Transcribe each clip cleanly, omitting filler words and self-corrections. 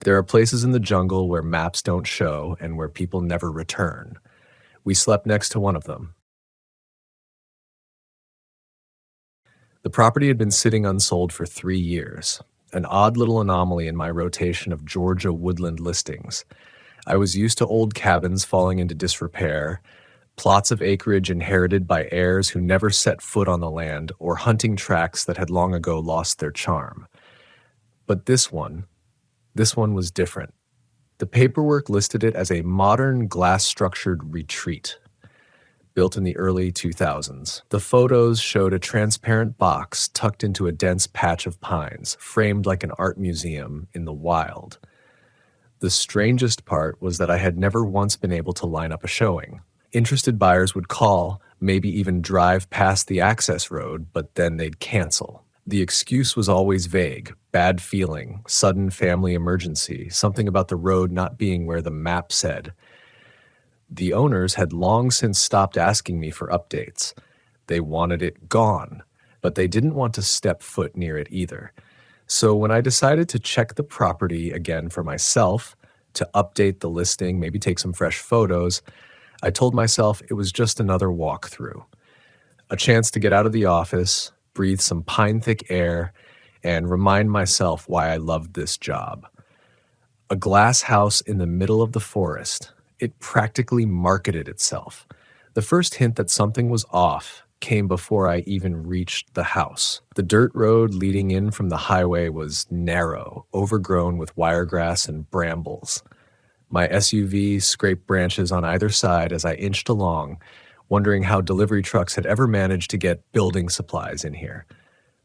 There are places in the jungle where maps don't show and where people never return. We slept next to one of them. The property had been sitting unsold for 3 years, an odd little anomaly in my rotation of Georgia woodland listings. I was used to old cabins falling into disrepair, plots of acreage inherited by heirs who never set foot on the land, or hunting tracts that had long ago lost their charm. But this one was different. The paperwork listed it as a modern glass-structured retreat, built in the early 2000s. The photos showed a transparent box tucked into a dense patch of pines, framed like an art museum in the wild. The strangest part was that I had never once been able to line up a showing. Interested buyers would call, maybe even drive past the access road, but then they'd cancel. The excuse was always vague: bad feeling, sudden family emergency, something about the road not being where the map said. The owners had long since stopped asking me for updates. They wanted it gone, but they didn't want to step foot near it either. So when I decided to check the property again for myself, to update the listing, maybe take some fresh photos, I told myself it was just another walkthrough. A chance to get out of the office, breathe some pine-thick air, and remind myself why I loved this job. A glass house in the middle of the forest. It practically marketed itself. The first hint that something was off came before I even reached the house. The dirt road leading in from the highway was narrow, overgrown with wiregrass and brambles. My SUV scraped branches on either side as I inched along, wondering how delivery trucks had ever managed to get building supplies in here.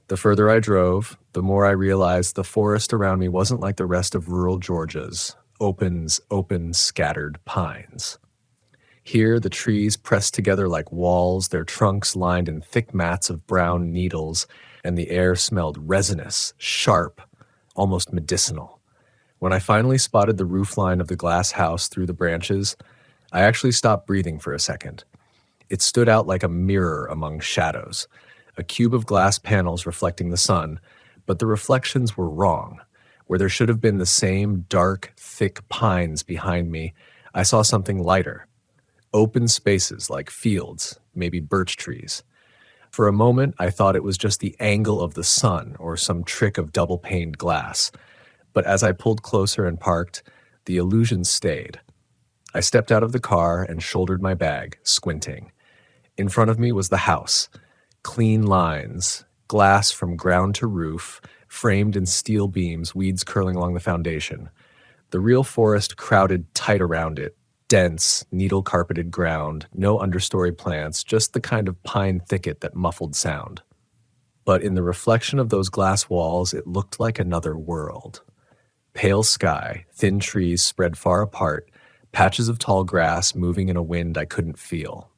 The further I drove, the more I realized the forest around me wasn't like the rest of rural Georgia's open, scattered pines. Here, the trees pressed together like walls, their trunks lined in thick mats of brown needles, and the air smelled resinous, sharp, almost medicinal. When I finally spotted the roofline of the glass house through the branches, I actually stopped breathing for a second. It stood out like a mirror among shadows, a cube of glass panels reflecting the sun, but the reflections were wrong. Where there should have been the same dark, thick pines behind me, I saw something lighter. Open spaces like fields, maybe birch trees. For a moment, I thought it was just the angle of the sun or some trick of double-paned glass. But as I pulled closer and parked, the illusion stayed. I stepped out of the car and shouldered my bag, squinting. In front of me was the house. Clean lines, glass from ground to roof, framed in steel beams, weeds curling along the foundation. The real forest crowded tight around it, dense, needle-carpeted ground, no understory plants, just the kind of pine thicket that muffled sound. But in the reflection of those glass walls, it looked like another world. Pale sky, thin trees spread far apart, patches of tall grass moving in a wind I couldn't feel.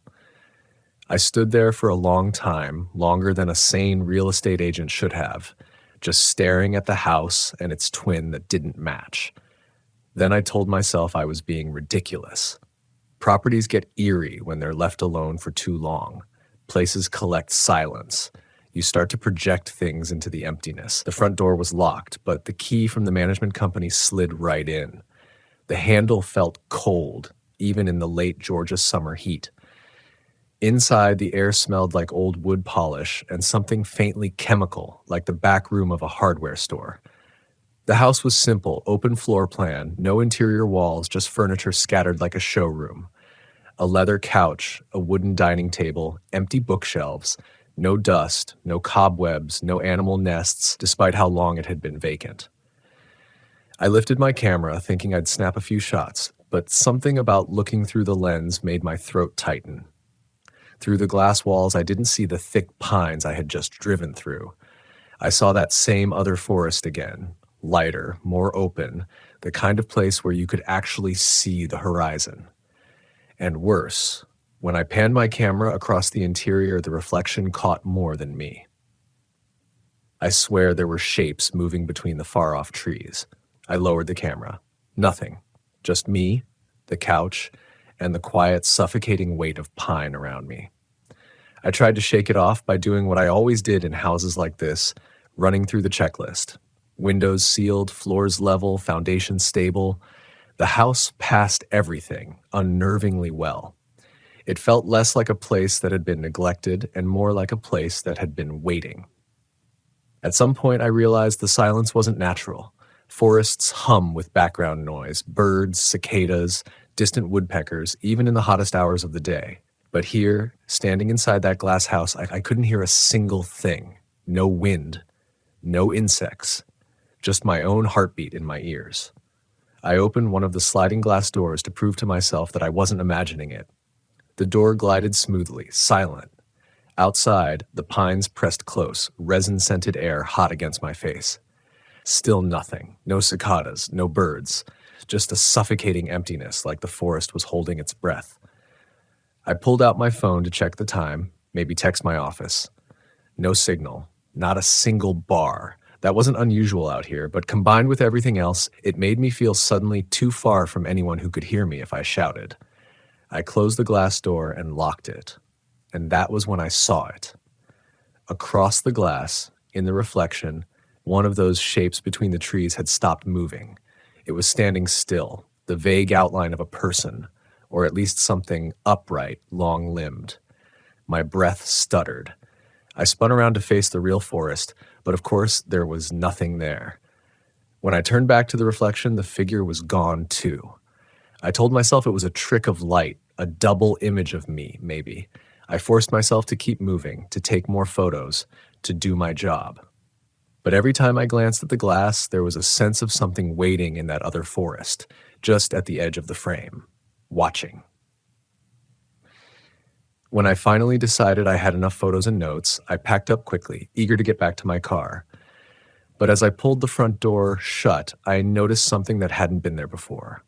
I stood there for a long time, longer than a sane real estate agent should have, just staring at the house and its twin that didn't match. Then I told myself I was being ridiculous. Properties get eerie when they're left alone for too long. Places collect silence. You start to project things into the emptiness. The front door was locked, but the key from the management company slid right in. The handle felt cold, even in the late Georgia summer heat. Inside, the air smelled like old wood polish and something faintly chemical, like the back room of a hardware store. The house was simple, open floor plan, no interior walls, just furniture scattered like a showroom. A leather couch, a wooden dining table, empty bookshelves, no dust, no cobwebs, no animal nests, despite how long it had been vacant. I lifted my camera, thinking I'd snap a few shots, but something about looking through the lens made my throat tighten. Through the glass walls, I didn't see the thick pines I had just driven through. I saw that same other forest again, lighter, more open, the kind of place where you could actually see the horizon. And worse, when I panned my camera across the interior, the reflection caught more than me. I swear there were shapes moving between the far-off trees. I lowered the camera. Nothing. Just me, the couch, and the quiet, suffocating weight of pine around me. I tried to shake it off by doing what I always did in houses like this, running through the checklist. Windows sealed, floors level, foundation stable. The house passed everything unnervingly well. It felt less like a place that had been neglected and more like a place that had been waiting. At some point, I realized the silence wasn't natural. Forests hum with background noise, birds, cicadas, distant woodpeckers, even in the hottest hours of the day. But here, standing inside that glass house, I couldn't hear a single thing. No wind, no insects, just my own heartbeat in my ears. I opened one of the sliding glass doors to prove to myself that I wasn't imagining it. The door glided smoothly, silent. Outside, the pines pressed close, resin-scented air hot against my face. Still nothing. No cicadas, no birds. Just a suffocating emptiness like the forest was holding its breath. I pulled out my phone to check the time, maybe text my office. No signal. Not a single bar. That wasn't unusual out here, but combined with everything else, it made me feel suddenly too far from anyone who could hear me if I shouted. I closed the glass door and locked it. And that was when I saw it. Across the glass, in the reflection, one of those shapes between the trees had stopped moving. It was standing still, the vague outline of a person, or at least something upright, long-limbed. My breath stuttered. I spun around to face the real forest, but of course there was nothing there. When I turned back to the reflection, the figure was gone too. I told myself it was a trick of light, a double image of me, maybe. I forced myself to keep moving, to take more photos, to do my job. But every time I glanced at the glass, there was a sense of something waiting in that other forest, just at the edge of the frame, watching. When I finally decided I had enough photos and notes, I packed up quickly, eager to get back to my car. But as I pulled the front door shut, I noticed something that hadn't been there before.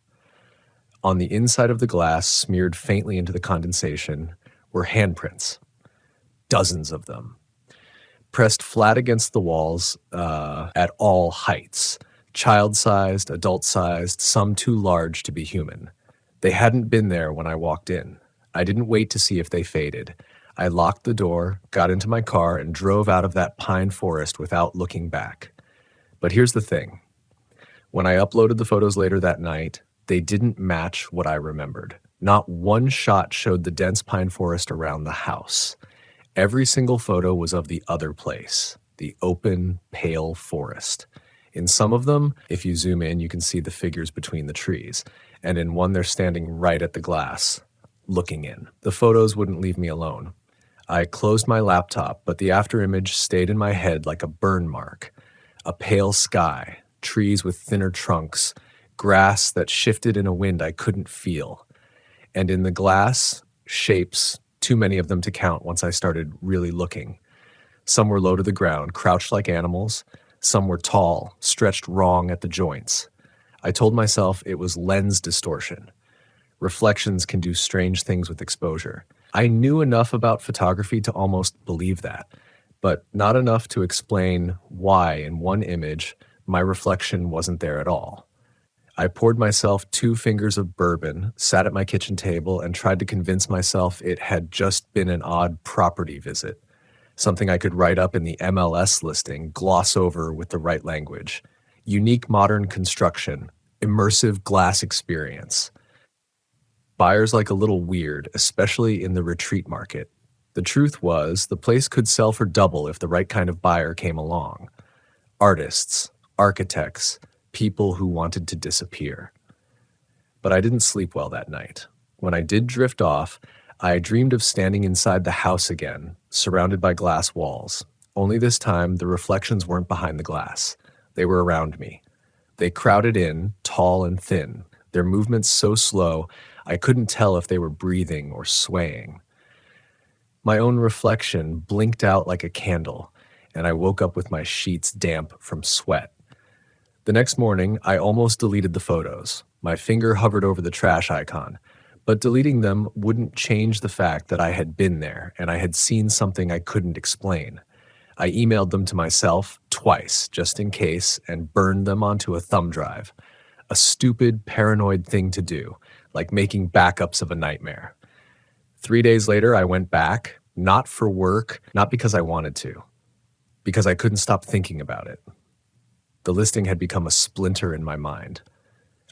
On the inside of the glass, smeared faintly into the condensation, were handprints. Dozens of them. Pressed flat against the walls at all heights. Child-sized, adult-sized, some too large to be human. They hadn't been there when I walked in. I didn't wait to see if they faded. I locked the door, got into my car, and drove out of that pine forest without looking back. But here's the thing. When I uploaded the photos later that night, they didn't match what I remembered. Not one shot showed the dense pine forest around the house. Every single photo was of the other place, the open, pale forest. In some of them, if you zoom in, you can see the figures between the trees. And in one, they're standing right at the glass, looking in. The photos wouldn't leave me alone. I closed my laptop, but the afterimage stayed in my head like a burn mark. A pale sky, trees with thinner trunks, grass that shifted in a wind I couldn't feel. And in the glass, shapes, too many of them to count once I started really looking. Some were low to the ground, crouched like animals. Some were tall, stretched wrong at the joints. I told myself it was lens distortion. Reflections can do strange things with exposure. I knew enough about photography to almost believe that, but not enough to explain why in one image my reflection wasn't there at all. I poured myself 2 fingers of bourbon, sat at my kitchen table, and tried to convince myself it had just been an odd property visit, something I could write up in the MLS listing, gloss over with the right language. Unique modern construction, immersive glass experience. Buyers like a little weird, especially in the retreat market. The truth was, the place could sell for double if the right kind of buyer came along. Artists, architects, people who wanted to disappear. But I didn't sleep well that night. When I did drift off, I dreamed of standing inside the house again, surrounded by glass walls. Only this time, the reflections weren't behind the glass. They were around me. They crowded in, tall and thin, their movements so slow, I couldn't tell if they were breathing or swaying. My own reflection blinked out like a candle, and I woke up with my sheets damp from sweat. The next morning, I almost deleted the photos. My finger hovered over the trash icon, but deleting them wouldn't change the fact that I had been there and I had seen something I couldn't explain. I emailed them to myself twice, just in case, and burned them onto a thumb drive. A stupid, paranoid thing to do, like making backups of a nightmare. 3 days later, I went back, not for work, not because I wanted to, because I couldn't stop thinking about it. The listing had become a splinter in my mind.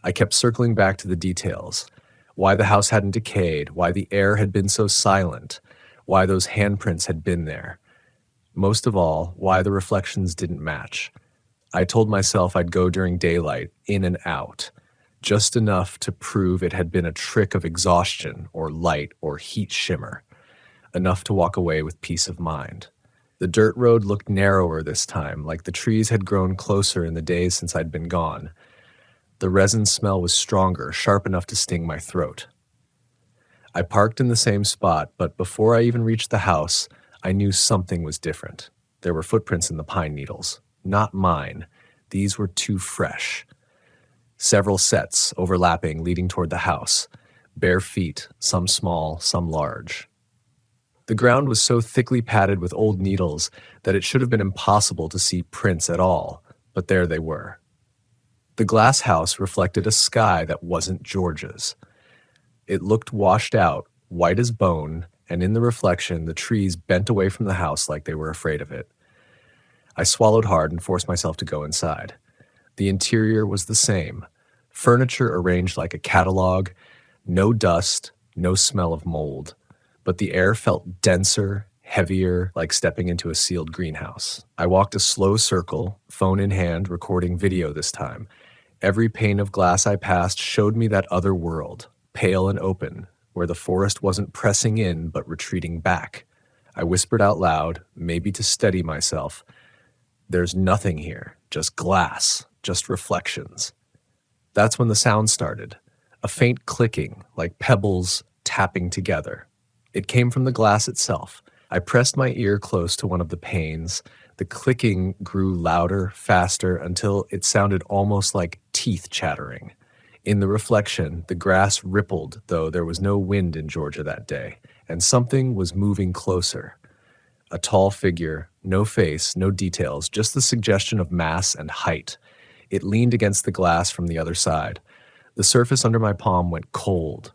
I kept circling back to the details. Why the house hadn't decayed, why the air had been so silent, why those handprints had been there. Most of all, why the reflections didn't match. I told myself I'd go during daylight, in and out, just enough to prove it had been a trick of exhaustion or light or heat shimmer, enough to walk away with peace of mind. The dirt road looked narrower this time, like the trees had grown closer in the days since I'd been gone. The resin smell was stronger, sharp enough to sting my throat. I parked in the same spot, but before I even reached the house, I knew something was different. There were footprints in the pine needles. Not mine. These were too fresh. Several sets, overlapping, leading toward the house. Bare feet, some small, some large. The ground was so thickly padded with old needles that it should have been impossible to see prints at all, but there they were. The glass house reflected a sky that wasn't George's. It looked washed out, white as bone, and in the reflection, the trees bent away from the house like they were afraid of it. I swallowed hard and forced myself to go inside. The interior was the same. Furniture arranged like a catalog, no dust, no smell of mold. But the air felt denser, heavier, like stepping into a sealed greenhouse. I walked a slow circle, phone in hand, recording video this time. Every pane of glass I passed showed me that other world, pale and open, where the forest wasn't pressing in but retreating back. I whispered out loud, maybe to steady myself, "There's nothing here, just glass, just reflections." That's when the sound started, a faint clicking, like pebbles tapping together. It came from the glass itself. I pressed my ear close to one of the panes. The clicking grew louder, faster, until it sounded almost like teeth chattering. In the reflection, the grass rippled, though there was no wind in Georgia that day, and something was moving closer. A tall figure, no face, no details, just the suggestion of mass and height. It leaned against the glass from the other side. The surface under my palm went cold.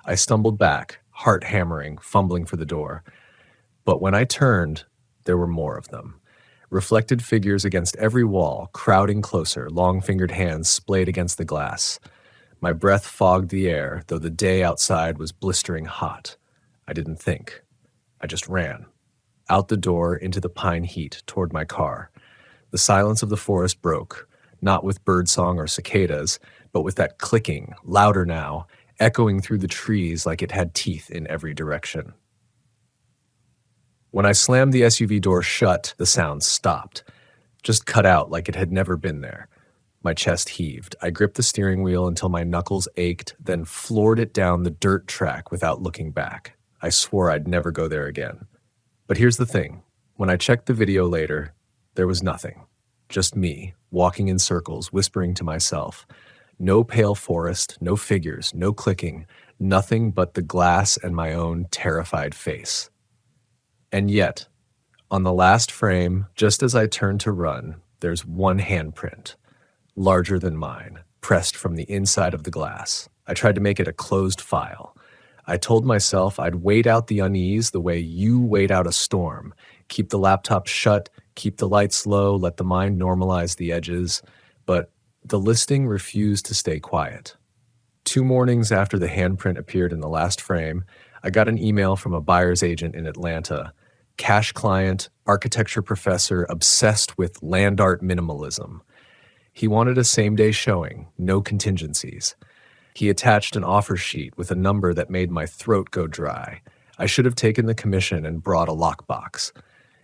I stumbled back, heart hammering, fumbling for the door. But when I turned, there were more of them. Reflected figures against every wall, crowding closer, long-fingered hands splayed against the glass. My breath fogged the air, though the day outside was blistering hot. I didn't think. I just ran. Out the door, into the pine heat, toward my car. The silence of the forest broke, not with birdsong or cicadas, but with that clicking, louder now, echoing through the trees like it had teeth in every direction. When I slammed the SUV door shut, the sound stopped, just cut out like it had never been there. My chest heaved. I gripped the steering wheel until my knuckles ached, then floored it down the dirt track without looking back. I swore I'd never go there again. But here's the thing. When I checked the video later, there was nothing. Just me, walking in circles, whispering to myself. No pale forest, no figures, no clicking, nothing but the glass and my own terrified face. And yet, on the last frame, just as I turned to run, there's one handprint, larger than mine, pressed from the inside of the glass. I tried to make it a closed file. I told myself I'd wait out the unease the way you wait out a storm. Keep the laptop shut, keep the lights low, let the mind normalize the edges. But the listing refused to stay quiet. 2 mornings after the handprint appeared in the last frame, I got an email from a buyer's agent in Atlanta. Cash client, architecture professor, obsessed with land art minimalism. He wanted a same-day showing, no contingencies. He attached an offer sheet with a number that made my throat go dry. I should have taken the commission and brought a lockbox.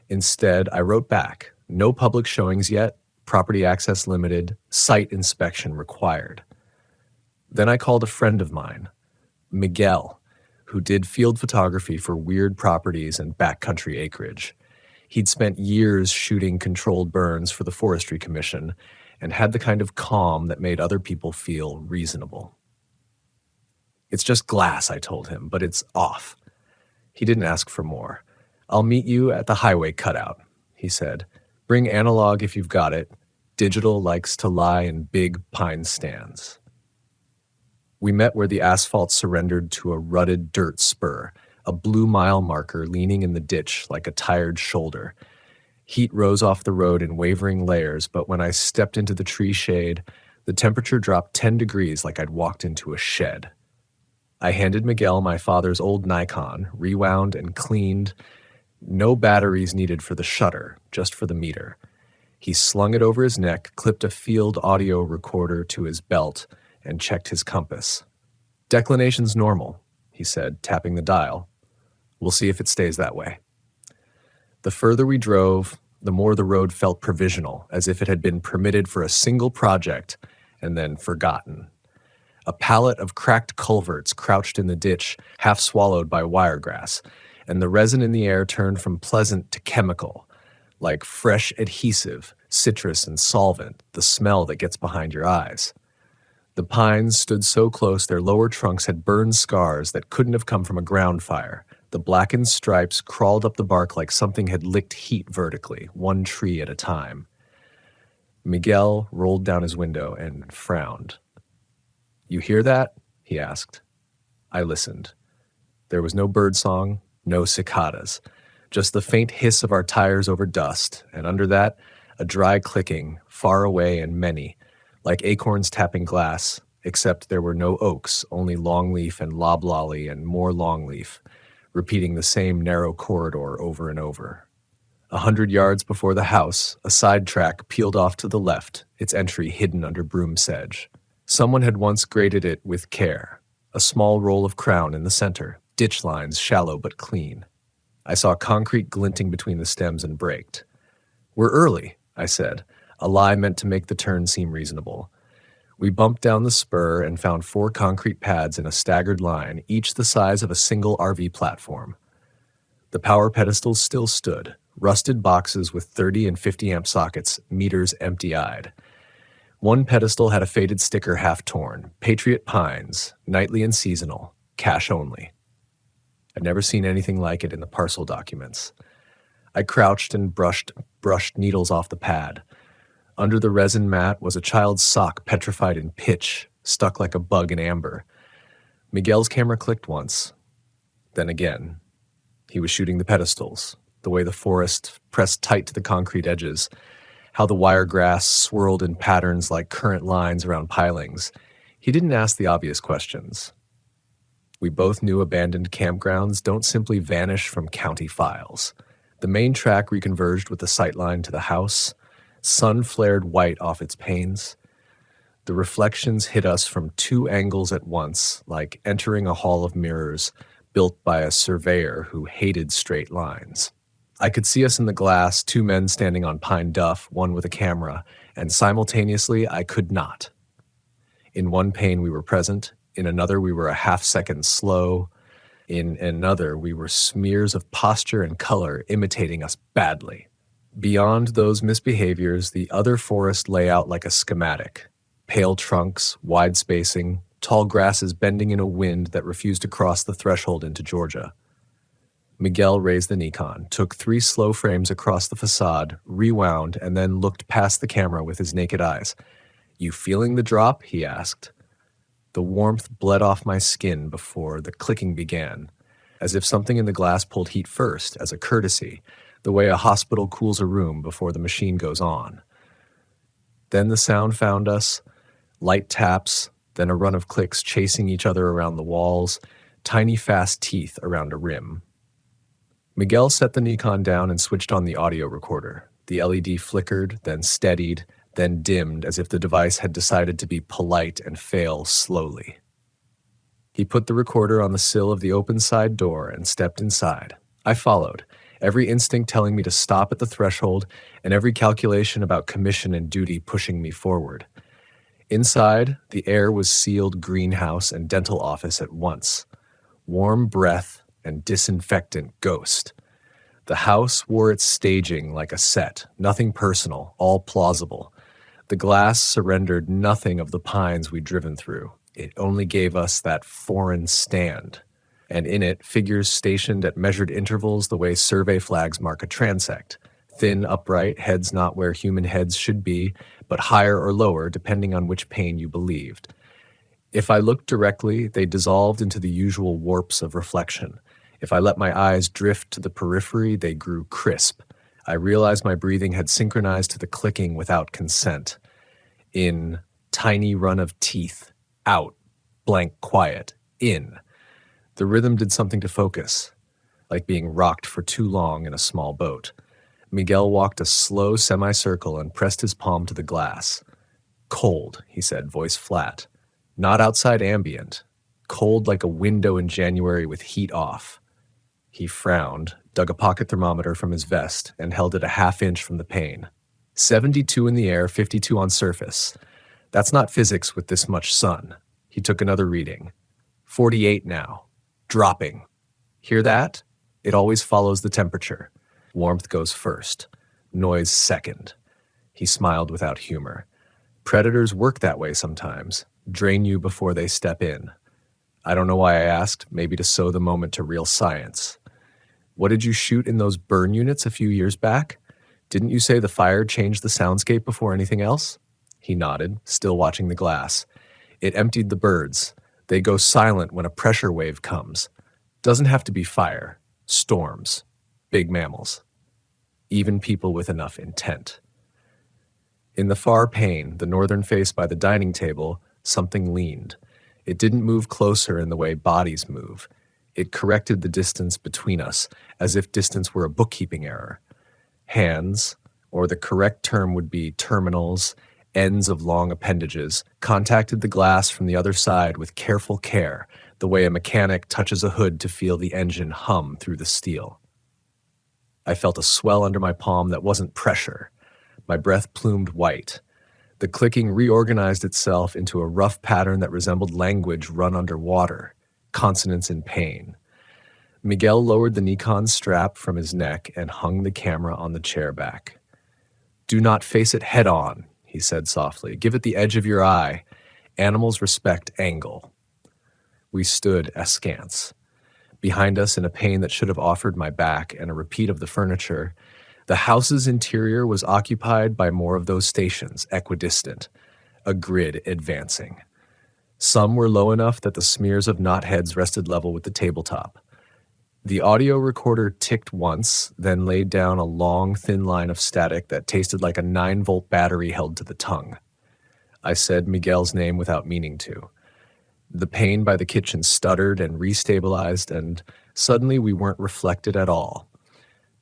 Instead, I wrote back, no public showings yet, property access limited, site inspection required. Then I called a friend of mine, Miguel, who did field photography for weird properties and backcountry acreage. He'd spent years shooting controlled burns for the Forestry Commission and had the kind of calm that made other people feel reasonable. It's just glass, I told him, but it's off. He didn't ask for more. I'll meet you at the highway cutout, he said. Bring analog if you've got it. Digital likes to lie in big pine stands. We met where the asphalt surrendered to a rutted dirt spur, a blue mile marker leaning in the ditch like a tired shoulder. Heat rose off the road in wavering layers, but when I stepped into the tree shade, the temperature dropped 10 degrees like I'd walked into a shed. I handed Miguel my father's old Nikon, rewound and cleaned. No batteries needed for the shutter, just for the meter. He slung it over his neck, clipped a field audio recorder to his belt, and checked his compass. "Declination's normal," he said, tapping the dial. "We'll see if it stays that way." The further we drove, the more the road felt provisional, as if it had been permitted for a single project and then forgotten. A pallet of cracked culverts crouched in the ditch, half swallowed by wiregrass, and the resin in the air turned from pleasant to chemical, like fresh adhesive, citrus and solvent, the smell that gets behind your eyes. The pines stood so close their lower trunks had burned scars that couldn't have come from a ground fire. The blackened stripes crawled up the bark like something had licked heat vertically, one tree at a time. Miguel rolled down his window and frowned. "You hear that?" he asked. I listened. There was no birdsong, no cicadas, just the faint hiss of our tires over dust, and under that, a dry clicking, far away and many, like acorns tapping glass, except there were no oaks, only longleaf and loblolly and more longleaf, repeating the same narrow corridor over and over. 100 yards before the house, a side track peeled off to the left, its entry hidden under broom sedge. Someone had once graded it with care, a small roll of crown in the center, ditch lines shallow but clean. I saw concrete glinting between the stems and braked. "We're early," I said, a lie meant to make the turn seem reasonable. We bumped down the spur and found 4 concrete pads in a staggered line, each the size of a single RV platform. The power pedestals still stood, rusted boxes with 30 and 50 amp sockets, meters empty-eyed. One pedestal had a faded sticker half torn, Patriot Pines, nightly and seasonal, cash only. I'd never seen anything like it in the parcel documents. I crouched and brushed needles off the pad. Under the resin mat was a child's sock petrified in pitch, stuck like a bug in amber. Miguel's camera clicked once, then again. He was shooting the pedestals, the way the forest pressed tight to the concrete edges, how the wiregrass swirled in patterns like current lines around pilings. He didn't ask the obvious questions. We both knew abandoned campgrounds don't simply vanish from county files. The main track reconverged with the sightline to the house. Sun flared white off its panes. The reflections hit us from 2 angles at once, like entering a hall of mirrors built by a surveyor who hated straight lines. I could see us in the glass, 2 men standing on pine duff, one with a camera, and simultaneously I could not. In one pane we were present, in another we were a half-second slow, in another we were smears of posture and color imitating us badly. Beyond those misbehaviors, the other forest lay out like a schematic. Pale trunks, wide spacing, tall grasses bending in a wind that refused to cross the threshold into Georgia. Miguel raised the Nikon, took 3 slow frames across the facade, rewound, and then looked past the camera with his naked eyes. "You feeling the drop?" he asked. The warmth bled off my skin before the clicking began, as if something in the glass pulled heat first, as a courtesy, the way a hospital cools a room before the machine goes on. Then the sound found us, light taps, then a run of clicks chasing each other around the walls, tiny fast teeth around a rim. Miguel set the Nikon down and switched on the audio recorder. The LED flickered, then steadied, then dimmed as if the device had decided to be polite and fail slowly. He put the recorder on the sill of the open side door and stepped inside. I followed, every instinct telling me to stop at the threshold and every calculation about commission and duty pushing me forward. Inside, the air was sealed greenhouse and dental office at once. Warm breath and disinfectant ghost. The house wore its staging like a set, nothing personal, all plausible. The glass surrendered nothing of the pines we'd driven through. It only gave us that foreign stand. And in it, figures stationed at measured intervals the way survey flags mark a transect. Thin, upright, heads not where human heads should be, but higher or lower depending on which pane you believed. If I looked directly, they dissolved into the usual warps of reflection. If I let my eyes drift to the periphery, they grew crisp. I realized my breathing had synchronized to the clicking without consent. In, tiny run of teeth. Out, blank quiet. In. The rhythm did something to focus, like being rocked for too long in a small boat. Miguel walked a slow semicircle and pressed his palm to the glass. Cold, he said, voice flat. Not outside ambient. Cold like a window in January with heat off. He frowned, dug a pocket thermometer from his vest, and held it a half-inch from the pane. 72 in the air, 52 on surface. That's not physics with this much sun. He took another reading. 48 now. Dropping. Hear that? It always follows the temperature. Warmth goes first. Noise second. He smiled without humor. Predators work that way sometimes. Drain you before they step in. I don't know why I asked, maybe to sow the moment to real science. What did you shoot in those burn units a few years back? Didn't you say the fire changed the soundscape before anything else? He nodded, still watching the glass. It emptied the birds. They go silent when a pressure wave comes. Doesn't have to be fire. Storms. Big mammals. Even people with enough intent. In the far pane, the northern face by the dining table, something leaned. It didn't move closer in the way bodies move. It corrected the distance between us, as if distance were a bookkeeping error. Hands, or the correct term would be terminals, ends of long appendages, contacted the glass from the other side with careful care, the way a mechanic touches a hood to feel the engine hum through the steel. I felt a swell under my palm that wasn't pressure. My breath plumed white. The clicking reorganized itself into a rough pattern that resembled language run underwater, consonants in pain. Miguel lowered the Nikon strap from his neck and hung the camera on the chair back. Do not face it head on, he said softly. Give it the edge of your eye. Animals respect angle. We stood askance. Behind us, in a pane that should have offered my back and a repeat of the furniture, the house's interior was occupied by more of those stations, equidistant, a grid advancing. Some were low enough that the smears of knotheads rested level with the tabletop. The audio recorder ticked once, then laid down a long, thin line of static that tasted like a 9-volt battery held to the tongue. I said Miguel's name without meaning to. The pane by the kitchen stuttered and restabilized, and suddenly we weren't reflected at all.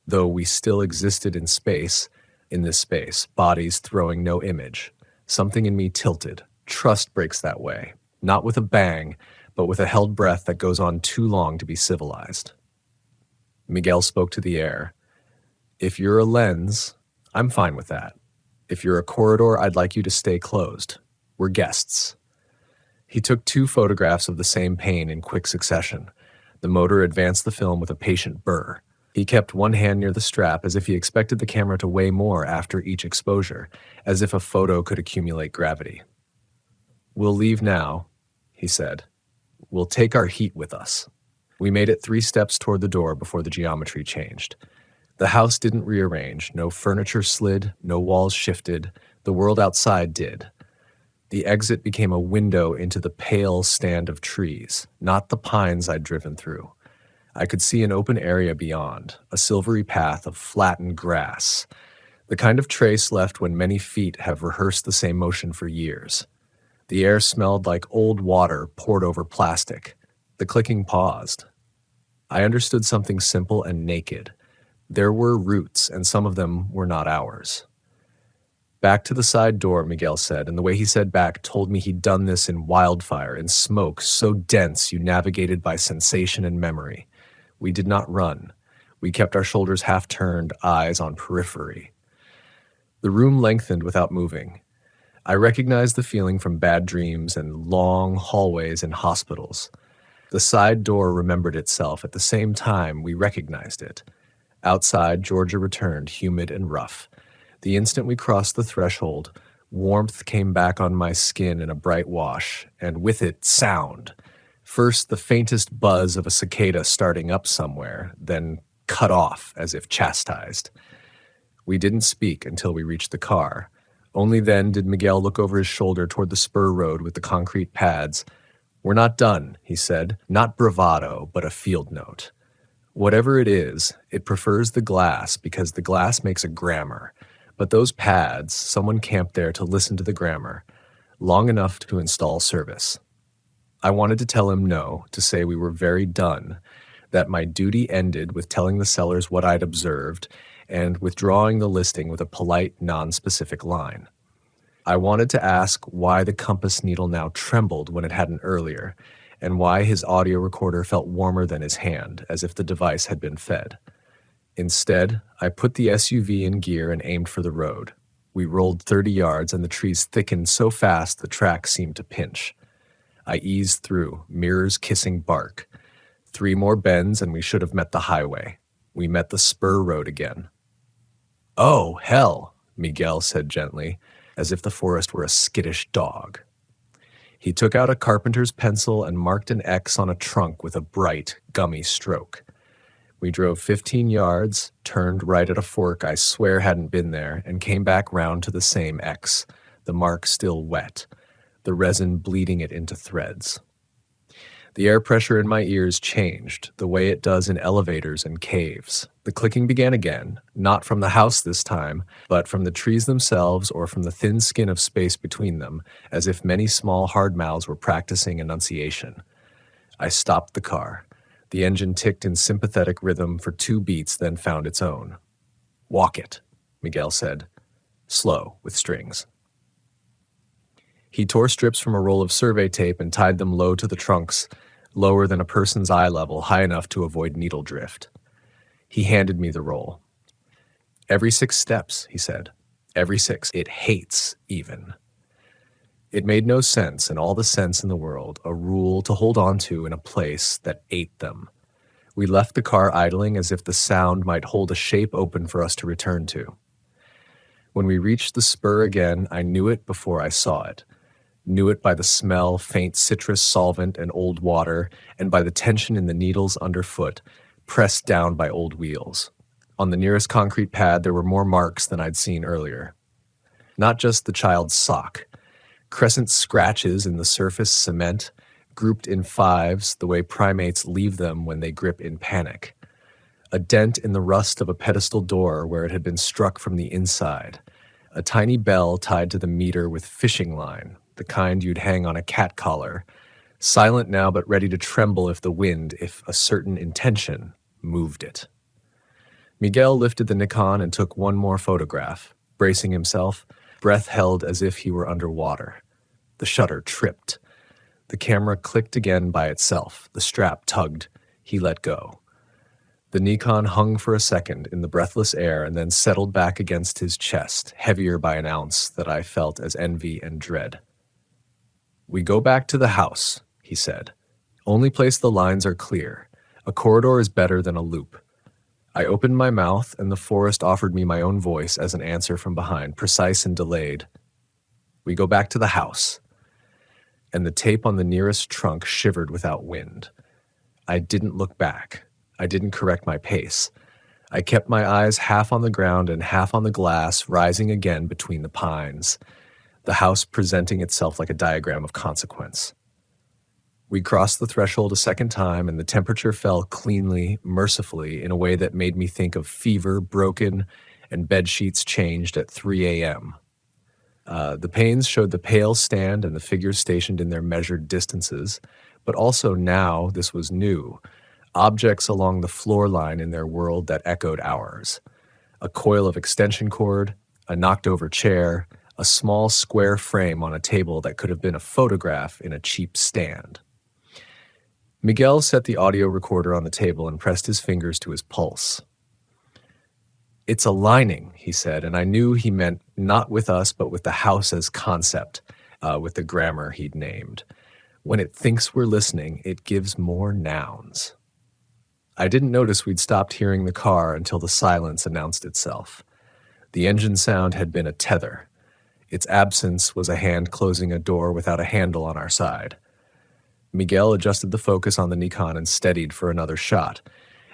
Though we still existed in this space, bodies throwing no image. Something in me tilted. Trust breaks that way. Not with a bang, but with a held breath that goes on too long to be civilized. Miguel spoke to the air. If you're a lens, I'm fine with that. If you're a corridor, I'd like you to stay closed. We're guests. He took 2 photographs of the same pane in quick succession. The motor advanced the film with a patient burr. He kept one hand near the strap as if he expected the camera to weigh more after each exposure, as if a photo could accumulate gravity. We'll leave now, he said. We'll take our heat with us. We made it 3 steps toward the door before the geometry changed. The house didn't rearrange. No furniture slid, no walls shifted. The world outside did. The exit became a window into the pale stand of trees, not the pines I'd driven through. I could see an open area beyond, a silvery path of flattened grass, the kind of trace left when many feet have rehearsed the same motion for years. The air smelled like old water poured over plastic. The clicking paused. I understood something simple and naked. There were roots, and some of them were not ours. Back to the side door, Miguel said, and the way he said back told me he'd done this in wildfire, in smoke so dense you navigated by sensation and memory. We did not run. We kept our shoulders half-turned, eyes on periphery. The room lengthened without moving. I recognized the feeling from bad dreams and long hallways in hospitals. The side door remembered itself. At the same time, we recognized it. Outside, Georgia returned, humid and rough. The instant we crossed the threshold, warmth came back on my skin in a bright wash, and with it, sound. First, the faintest buzz of a cicada starting up somewhere, then cut off as if chastised. We didn't speak until we reached the car. Only then did Miguel look over his shoulder toward the spur road with the concrete pads. We're not done, he said. Not bravado, but a field note. Whatever it is, it prefers the glass because the glass makes a grammar. But those pads, someone camped there to listen to the grammar, long enough to install service. I wanted to tell him no, to say we were very done, that my duty ended with telling the sellers what I'd observed and withdrawing the listing with a polite, non-specific line. I wanted to ask why the compass needle now trembled when it hadn't earlier, and why his audio recorder felt warmer than his hand, as if the device had been fed. Instead, I put the SUV in gear and aimed for the road. We rolled 30 yards and the trees thickened so fast the track seemed to pinch. I eased through, mirrors kissing bark. 3 more bends and we should have met the highway. We met the spur road again. "Oh, hell," Miguel said gently, as if the forest were a skittish dog. He took out a carpenter's pencil and marked an X on a trunk with a bright, gummy stroke. We drove 15 yards, turned right at a fork I swear hadn't been there, and came back round to the same X, the mark still wet, the resin bleeding it into threads. The air pressure in my ears changed, the way it does in elevators and caves. The clicking began again, not from the house this time, but from the trees themselves or from the thin skin of space between them, as if many small hard mouths were practicing enunciation. I stopped the car. The engine ticked in sympathetic rhythm for 2 beats, then found its own. "Walk it," Miguel said. "Slow, with strings." He tore strips from a roll of survey tape and tied them low to the trunks, lower than a person's eye level, high enough to avoid needle drift. He handed me the roll. "Every 6 steps," he said. "Every 6. It hates, even." It made no sense, and all the sense in the world, a rule to hold on to in a place that ate them. We left the car idling as if the sound might hold a shape open for us to return to. When we reached the spur again, I knew it before I saw it. Knew it by the smell, faint citrus solvent and old water, and by the tension in the needles underfoot, pressed down by old wheels. On the nearest concrete pad, there were more marks than I'd seen earlier. Not just the child's sock. Crescent scratches in the surface cement, grouped in 5s the way primates leave them when they grip in panic. A dent in the rust of a pedestal door where it had been struck from the inside. A tiny bell tied to the meter with fishing line, the kind you'd hang on a cat collar, silent now but ready to tremble if the wind, if a certain intention, moved it. Miguel lifted the Nikon and took one more photograph, bracing himself, breath held as if he were underwater. The shutter tripped. The camera clicked again by itself. The strap tugged. He let go. The Nikon hung for a second in the breathless air and then settled back against his chest, heavier by an ounce that I felt as envy and dread. "We go back to the house," he said. "Only place the lines are clear. A corridor is better than a loop." I opened my mouth, and the forest offered me my own voice as an answer from behind, precise and delayed. "We go back to the house." And the tape on the nearest trunk shivered without wind. I didn't look back. I didn't correct my pace. I kept my eyes half on the ground and half on the glass, rising again between the pines, the house presenting itself like a diagram of consequence. We crossed the threshold a second time, and the temperature fell cleanly, mercifully, in a way that made me think of fever broken and bedsheets changed at 3 a.m. The panes showed the pale stand and the figures stationed in their measured distances, but also now, this was new, objects along the floor line in their world that echoed ours. A coil of extension cord, a knocked-over chair, a small square frame on a table that could have been a photograph in a cheap stand. Miguel set the audio recorder on the table and pressed his fingers to his pulse. "It's a lining," he said, and I knew he meant not with us, but with the house as concept, with the grammar he'd named. When it thinks we're listening, it gives more nouns. I didn't notice we'd stopped hearing the car until the silence announced itself. The engine sound had been a tether. Its absence was a hand closing a door without a handle on our side. Miguel adjusted the focus on the Nikon and steadied for another shot,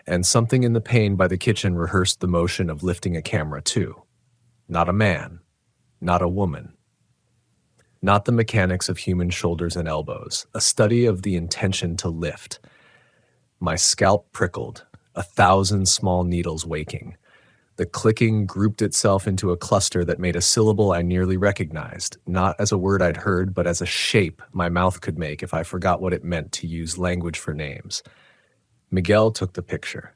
and something in the pane by the kitchen rehearsed the motion of lifting a camera too. Not a man, not a woman. Not the mechanics of human shoulders and elbows, a study of the intention to lift. My scalp prickled. 1,000 small needles waking. The clicking grouped itself into a cluster that made a syllable I nearly recognized, not as a word I'd heard, but as a shape my mouth could make if I forgot what it meant to use language for names. Miguel took the picture.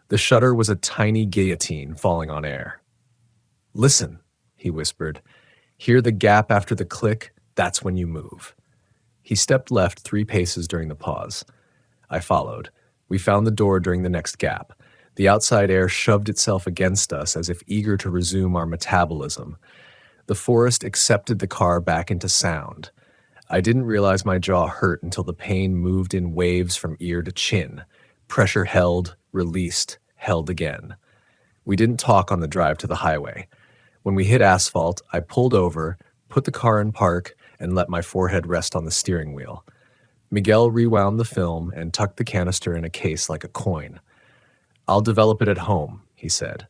The shutter was a tiny guillotine falling on air. "Listen," he whispered. "Hear the gap after the click? That's when you move." He stepped left 3 paces during the pause. I followed. We found the door during the next gap. The outside air shoved itself against us as if eager to resume our metabolism. The forest accepted the car back into sound. I didn't realize my jaw hurt until the pain moved in waves from ear to chin. Pressure held, released, held again. We didn't talk on the drive to the highway. When we hit asphalt, I pulled over, put the car in park, and let my forehead rest on the steering wheel. Miguel rewound the film and tucked the canister in a case like a coin. "I'll develop it at home," he said.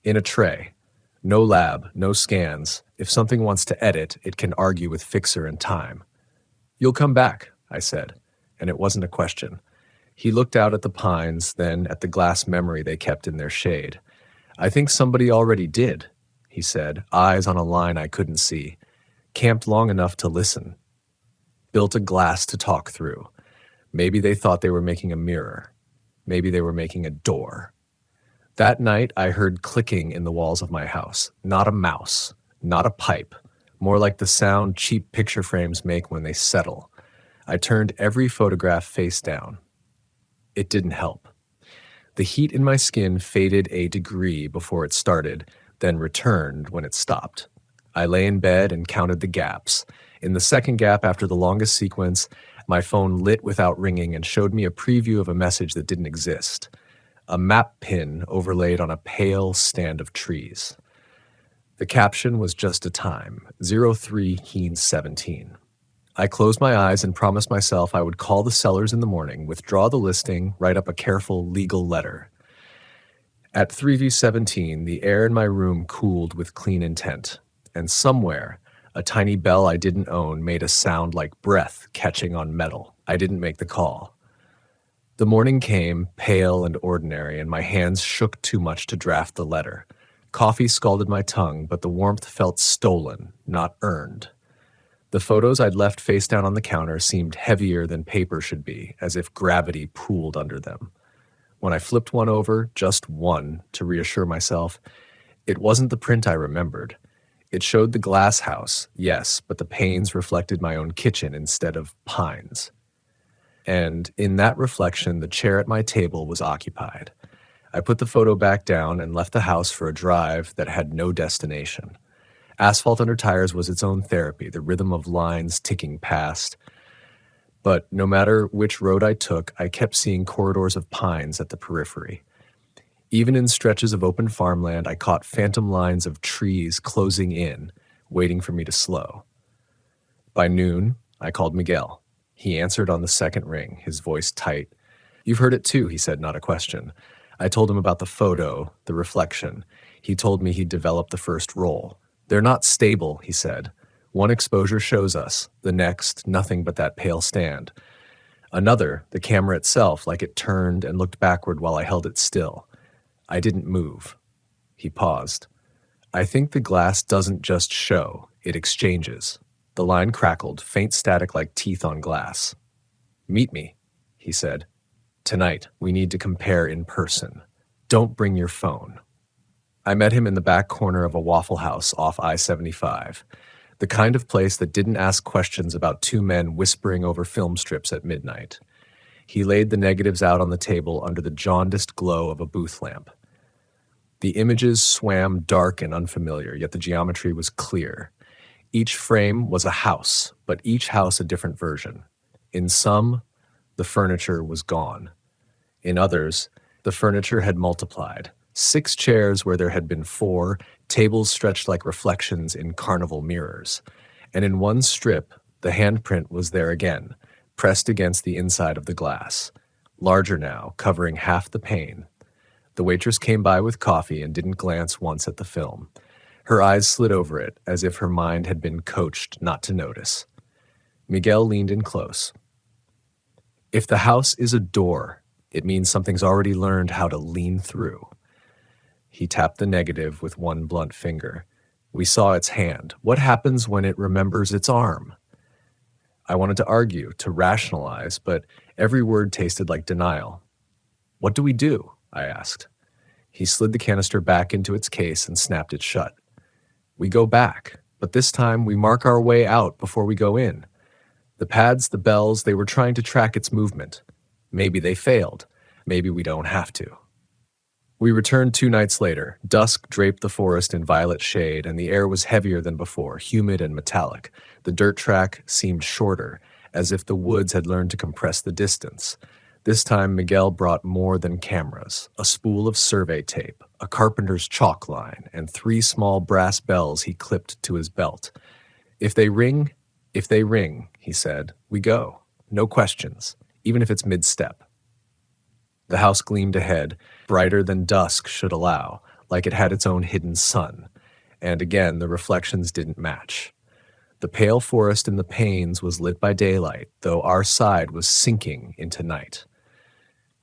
"In a tray. No lab, no scans. If something wants to edit, it can argue with Fixer and time." "You'll come back," I said, and it wasn't a question. He looked out at the pines, then at the glass memory they kept in their shade. "I think somebody already did," he said, eyes on a line I couldn't see. "Camped long enough to listen. Built a glass to talk through. Maybe they thought they were making a mirror. Maybe they were making a door." That night, I heard clicking in the walls of my house. Not a mouse, not a pipe, more like the sound cheap picture frames make when they settle. I turned every photograph face down. It didn't help. The heat in my skin faded a degree before it started, then returned when it stopped. I lay in bed and counted the gaps. In the second gap after the longest sequence, my phone lit without ringing and showed me a preview of a message that didn't exist. A map pin overlaid on a pale stand of trees. The caption was just a time, 03-17. I closed my eyes and promised myself I would call the sellers in the morning, withdraw the listing, write up a careful legal letter. At 3v17, the air in my room cooled with clean intent, and somewhere, a tiny bell I didn't own made a sound like breath catching on metal. I didn't make the call. The morning came, pale and ordinary, and my hands shook too much to draft the letter. Coffee scalded my tongue, but the warmth felt stolen, not earned. The photos I'd left face down on the counter seemed heavier than paper should be, as if gravity pooled under them. When I flipped one over, just one, to reassure myself, it wasn't the print I remembered. It showed the glass house, yes, but the panes reflected my own kitchen instead of pines. And in that reflection, the chair at my table was occupied. I put the photo back down and left the house for a drive that had no destination. Asphalt under tires was its own therapy, the rhythm of lines ticking past. But no matter which road I took, I kept seeing corridors of pines at the periphery. Even in stretches of open farmland, I caught phantom lines of trees closing in, waiting for me to slow. By noon, I called Miguel. He answered on the second ring, his voice tight. "You've heard it too," he said, not a question. I told him about the photo, the reflection. He told me he'd developed the first roll. "They're not stable," he said. "One exposure shows us, the next, nothing but that pale stand. Another, the camera itself, like it turned and looked backward while I held it still. I didn't move." He paused. "I think the glass doesn't just show, it exchanges." The line crackled, faint static like teeth on glass. "Meet me," he said. "Tonight, we need to compare in person. Don't bring your phone." I met him in the back corner of a Waffle House off I-75, the kind of place that didn't ask questions about 2 men whispering over film strips at midnight. He laid the negatives out on the table under the jaundiced glow of a booth lamp. The images swam dark and unfamiliar, yet the geometry was clear. Each frame was a house, but each house a different version. In some, the furniture was gone. In others, the furniture had multiplied. 6 chairs where there had been 4, tables stretched like reflections in carnival mirrors. And in one strip, the handprint was there again, pressed against the inside of the glass. Larger now, covering half the pane. The waitress came by with coffee and didn't glance once at the film. Her eyes slid over it, as if her mind had been coached not to notice. Miguel leaned in close. "If the house is a door," It means something's already learned how to lean through. He tapped the negative with one blunt finger. We saw its hand. What happens when it remembers its arm? I wanted to argue, to rationalize, but every word tasted like denial. What do we do? I asked. He slid the canister back into its case and snapped it shut. We go back, but this time we mark our way out before we go in. The pads, the bells, they were trying to track its movement. Maybe they failed. Maybe we don't have to. We returned 2 nights later. Dusk draped the forest in violet shade, and the air was heavier than before, humid and metallic. The dirt track seemed shorter, as if the woods had learned to compress the distance. This time, Miguel brought more than cameras, a spool of survey tape, a carpenter's chalk line, and 3 small brass bells he clipped to his belt. If they ring, he said, we go. No questions, even if it's mid-step. The house gleamed ahead, brighter than dusk should allow, like it had its own hidden sun. And again, the reflections didn't match. The pale forest in the panes was lit by daylight, though our side was sinking into night.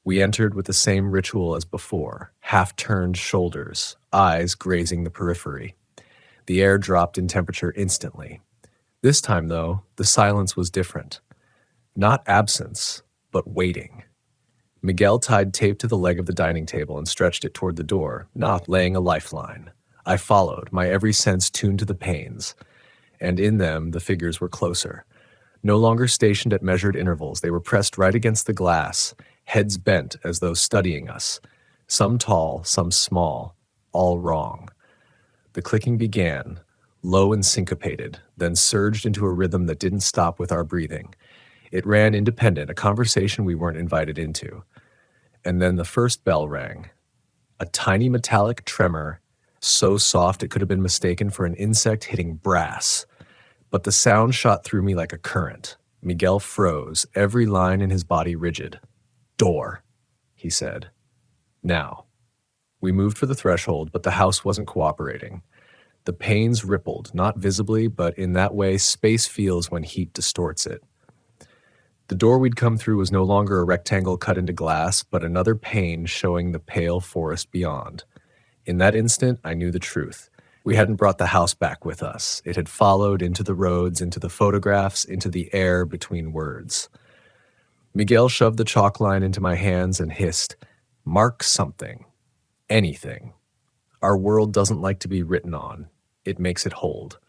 We entered with the same ritual as before, half-turned shoulders, eyes grazing the periphery. The air dropped in temperature instantly. This time, though, the silence was different. Not absence, but waiting. Miguel tied tape to the leg of the dining table and stretched it toward the door, not laying a lifeline. I followed, my every sense tuned to the panes. And in them, the figures were closer. No longer stationed at measured intervals, they were pressed right against the glass, heads bent as though studying us. Some tall, some small, all wrong. The clicking began, low and syncopated, then surged into a rhythm that didn't stop with our breathing. It ran independent, a conversation we weren't invited into. And then the first bell rang. A tiny metallic tremor, so soft it could have been mistaken for an insect hitting brass. But the sound shot through me like a current. Miguel froze, every line in his body rigid. Door, he said. Now. We moved for the threshold, but the house wasn't cooperating. The panes rippled, not visibly, but in that way space feels when heat distorts it. The door we'd come through was no longer a rectangle cut into glass, but another pane showing the pale forest beyond. In that instant, I knew the truth. We hadn't brought the house back with us. It had followed into the roads, into the photographs, into the air between words. Miguel shoved the chalk line into my hands and hissed, "Mark something. Anything. Our world doesn't like to be written on. It makes it hold."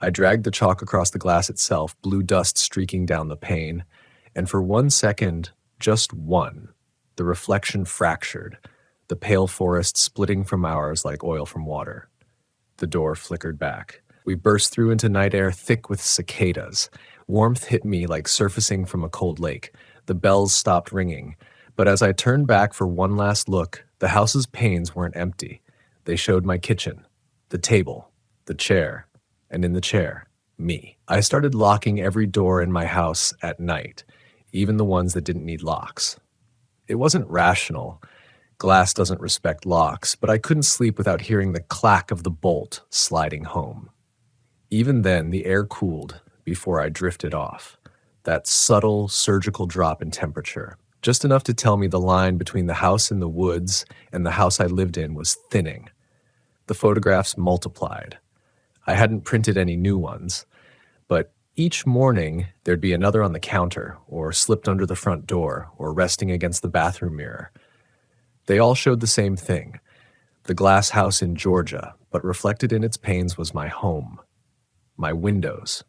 I dragged the chalk across the glass itself, blue dust streaking down the pane, and for 1 second, just one, the reflection fractured, the pale forest splitting from ours like oil from water. The door flickered back. We burst through into night air thick with cicadas. Warmth hit me like surfacing from a cold lake. The bells stopped ringing, but as I turned back for one last look, the house's panes weren't empty. They showed my kitchen, the table, the chair, and in the chair, me. I started locking every door in my house at night, even the ones that didn't need locks. It wasn't rational. Glass doesn't respect locks, but I couldn't sleep without hearing the clack of the bolt sliding home. Even then, the air cooled before I drifted off. That subtle, surgical drop in temperature, just enough to tell me the line between the house in the woods and the house I lived in was thinning. The photographs multiplied. I hadn't printed any new ones, but each morning there'd be another on the counter, or slipped under the front door, or resting against the bathroom mirror. They all showed the same thing, the glass house in Georgia, but reflected in its panes was my home, my windows,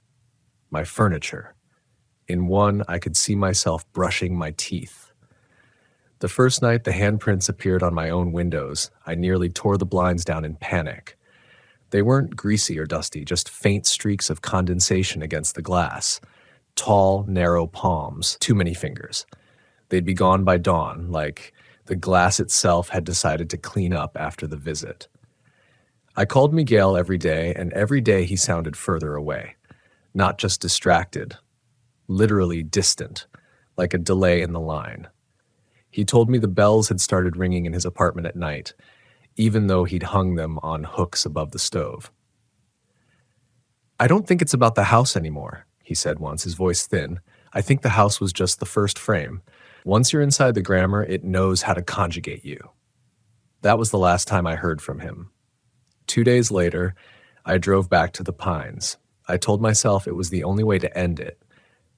my furniture. In one, I could see myself brushing my teeth. The first night the handprints appeared on my own windows, I nearly tore the blinds down in panic. They weren't greasy or dusty, just faint streaks of condensation against the glass. Tall, narrow palms, too many fingers. They'd be gone by dawn, like the glass itself had decided to clean up after the visit. I called Miguel every day, and every day he sounded further away. Not just distracted, literally distant, like a delay in the line. He told me the bells had started ringing in his apartment at night, even though he'd hung them on hooks above the stove. "I don't think it's about the house anymore," he said once, his voice thin. "I think the house was just the first frame. Once you're inside the grammar, it knows how to conjugate you. That was the last time I heard from him. 2 days later, I drove back to the Pines. I told myself it was the only way to end it.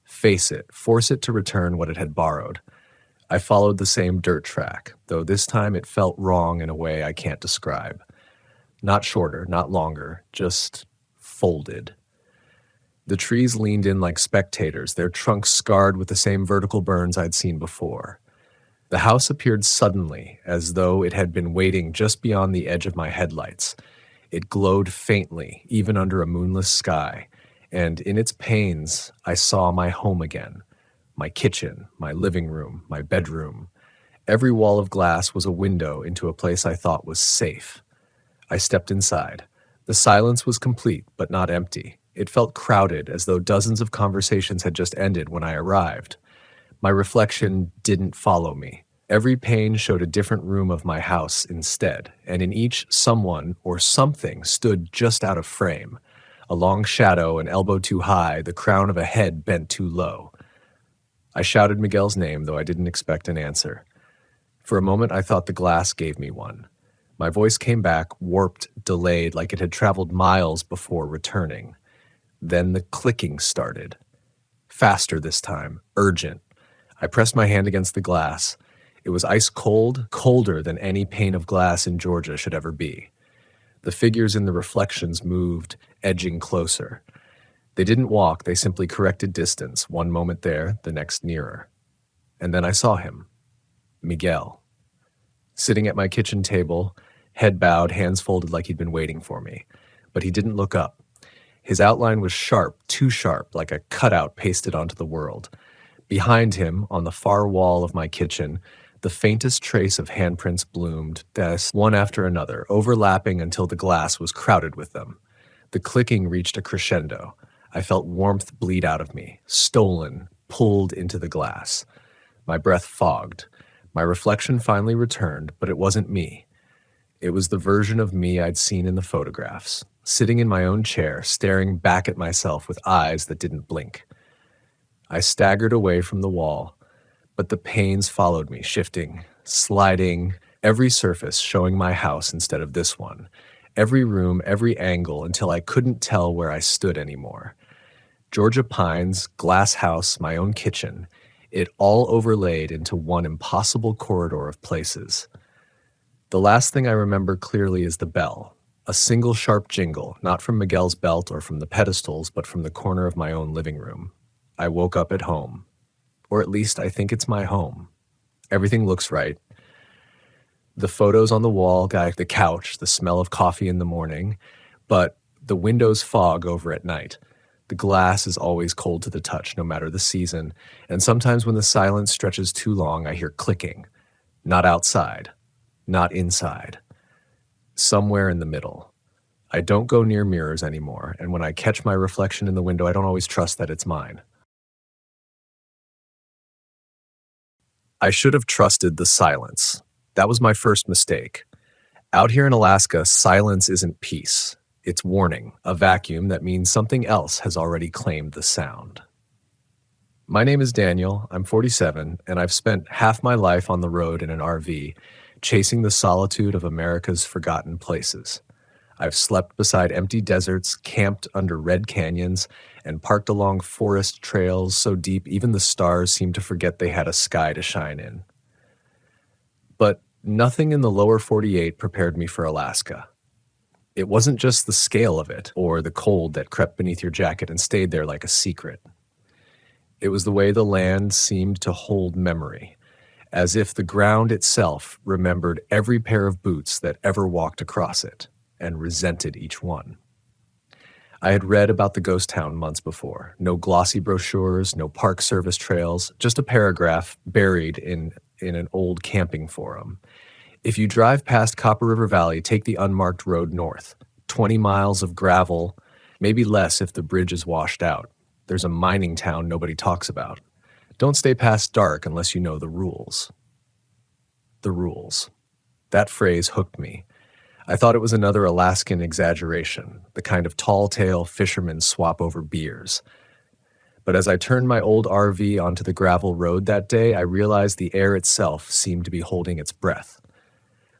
Face it, force it to return what it had borrowed. I followed the same dirt track, though this time it felt wrong in a way I can't describe. Not shorter, not longer, just folded. The trees leaned in like spectators, their trunks scarred with the same vertical burns I'd seen before. The house appeared suddenly, as though it had been waiting just beyond the edge of my headlights. It glowed faintly, even under a moonless sky, and in its panes I saw my home again. My kitchen, my living room, my bedroom. Every wall of glass was a window into a place I thought was safe. I stepped inside. The silence was complete, but not empty. It felt crowded, as though dozens of conversations had just ended when I arrived. My reflection didn't follow me. Every pane showed a different room of my house instead, and in each someone or something stood just out of frame. A long shadow, an elbow too high, the crown of a head bent too low. I shouted Miguel's name, though I didn't expect an answer. For a moment, I thought the glass gave me one. My voice came back, warped, delayed, like it had traveled miles before returning. Then the clicking started. Faster this time, urgent. I pressed my hand against the glass. It was ice cold, colder than any pane of glass in Georgia should ever be. The figures in the reflections moved, edging closer. They didn't walk, they simply corrected distance, one moment there, the next nearer. And then I saw him. Miguel. Sitting at my kitchen table, head bowed, hands folded like he'd been waiting for me. But he didn't look up. His outline was sharp, too sharp, like a cutout pasted onto the world. Behind him, on the far wall of my kitchen, the faintest trace of handprints bloomed, one after another, overlapping until the glass was crowded with them. The clicking reached a crescendo. I felt warmth bleed out of me, stolen, pulled into the glass. My breath fogged. My reflection finally returned, but it wasn't me. It was the version of me I'd seen in the photographs, sitting in my own chair, staring back at myself with eyes that didn't blink. I staggered away from the wall, but the panes followed me, shifting, sliding, every surface showing my house instead of this one, every room, every angle, until I couldn't tell where I stood anymore. Georgia Pines, glass house, my own kitchen, it all overlaid into one impossible corridor of places. The last thing I remember clearly is the bell, a single sharp jingle, not from Miguel's belt or from the pedestals, but from the corner of my own living room. I woke up at home. Or at least I think it's my home. Everything looks right. The photos on the wall, the couch, the smell of coffee in the morning, but the windows fog over at night. The glass is always cold to the touch, no matter the season, and sometimes when the silence stretches too long, I hear clicking. Not outside, not inside. Somewhere in the middle. I don't go near mirrors anymore, and when I catch my reflection in the window, I don't always trust that it's mine. I should have trusted the silence. That was my first mistake. Out here in Alaska, silence isn't peace. It's warning, a vacuum that means something else has already claimed the sound. My name is Daniel, I'm 47, and I've spent half my life on the road in an RV, chasing the solitude of America's forgotten places. I've slept beside empty deserts, camped under red canyons, and parked along forest trails so deep even the stars seemed to forget they had a sky to shine in. But nothing in the lower 48 prepared me for Alaska. It wasn't just the scale of it, or the cold that crept beneath your jacket and stayed there like a secret. It was the way the land seemed to hold memory, as if the ground itself remembered every pair of boots that ever walked across it, and resented each one. I had read about the ghost town months before. No glossy brochures, no park service trails, just a paragraph buried in an old camping forum. If you drive past Copper River Valley, take the unmarked road north. 20 miles of gravel, maybe less if the bridge is washed out. There's a mining town nobody talks about. Don't stay past dark unless you know the rules. The rules. That phrase hooked me. I thought it was another Alaskan exaggeration, the kind of tall tale fishermen swap over beers. But as I turned my old RV onto the gravel road that day, I realized the air itself seemed to be holding its breath.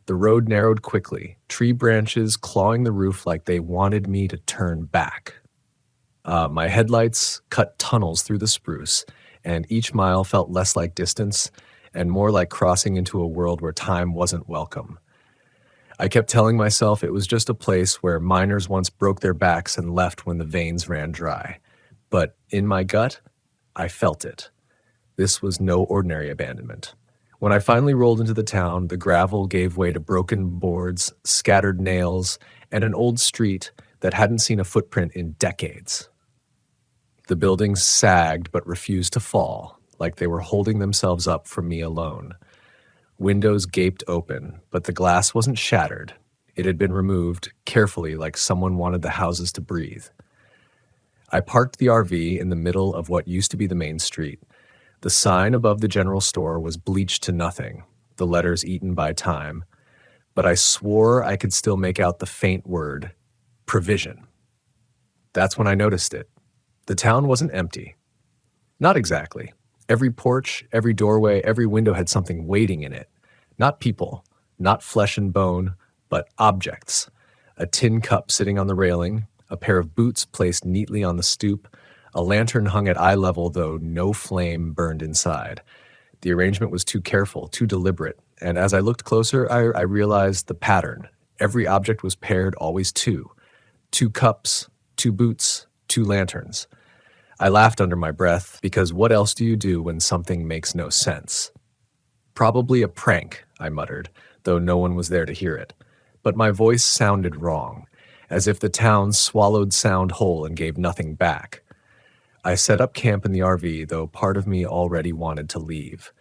The road narrowed quickly, tree branches clawing the roof like they wanted me to turn back. My headlights cut tunnels through the spruce, and each mile felt less like distance and more like crossing into a world where time wasn't welcome. I kept telling myself it was just a place where miners once broke their backs and left when the veins ran dry. But in my gut, I felt it. This was no ordinary abandonment. When I finally rolled into the town, the gravel gave way to broken boards, scattered nails, and an old street that hadn't seen a footprint in decades. The buildings sagged but refused to fall, like they were holding themselves up for me alone. Windows gaped open, but the glass wasn't shattered. It had been removed carefully, like someone wanted the houses to breathe. I parked the RV in the middle of what used to be the main street. The sign above the general store was bleached to nothing, the letters eaten by time, but I swore I could still make out the faint word, provision. That's when I noticed it. The town wasn't empty. Not exactly. Every porch, every doorway, every window had something waiting in it. Not people, not flesh and bone, but objects. A tin cup sitting on the railing, a pair of boots placed neatly on the stoop, a lantern hung at eye level, though no flame burned inside. The arrangement was too careful, too deliberate, and as I looked closer, I realized the pattern. Every object was paired always two. 2 cups, 2 boots, 2 lanterns. I laughed under my breath, because what else do you do when something makes no sense? Probably a prank, I muttered, though no one was there to hear it. But my voice sounded wrong, as if the town swallowed sound whole and gave nothing back. I set up camp in the RV, though part of me already wanted to leave.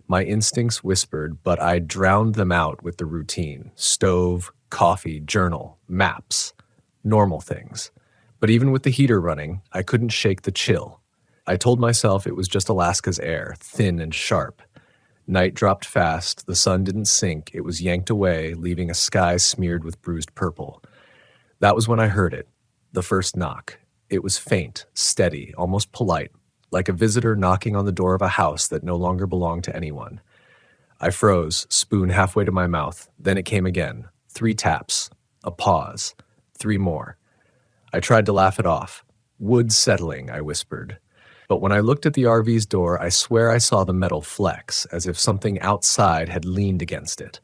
My instincts whispered, but I drowned them out with the routine. Stove, coffee, journal, maps. Normal things. But even with the heater running, I couldn't shake the chill. I told myself it was just Alaska's air, thin and sharp. Night dropped fast, the sun didn't sink, it was yanked away, leaving a sky smeared with bruised purple. That was when I heard it, the first knock. It was faint, steady, almost polite, like a visitor knocking on the door of a house that no longer belonged to anyone. I froze, spoon halfway to my mouth. Then it came again. 3 taps. A pause. 3 more. I tried to laugh it off. Wood settling, I whispered. But when I looked at the RV's door, I swear I saw the metal flex, as if something outside had leaned against it.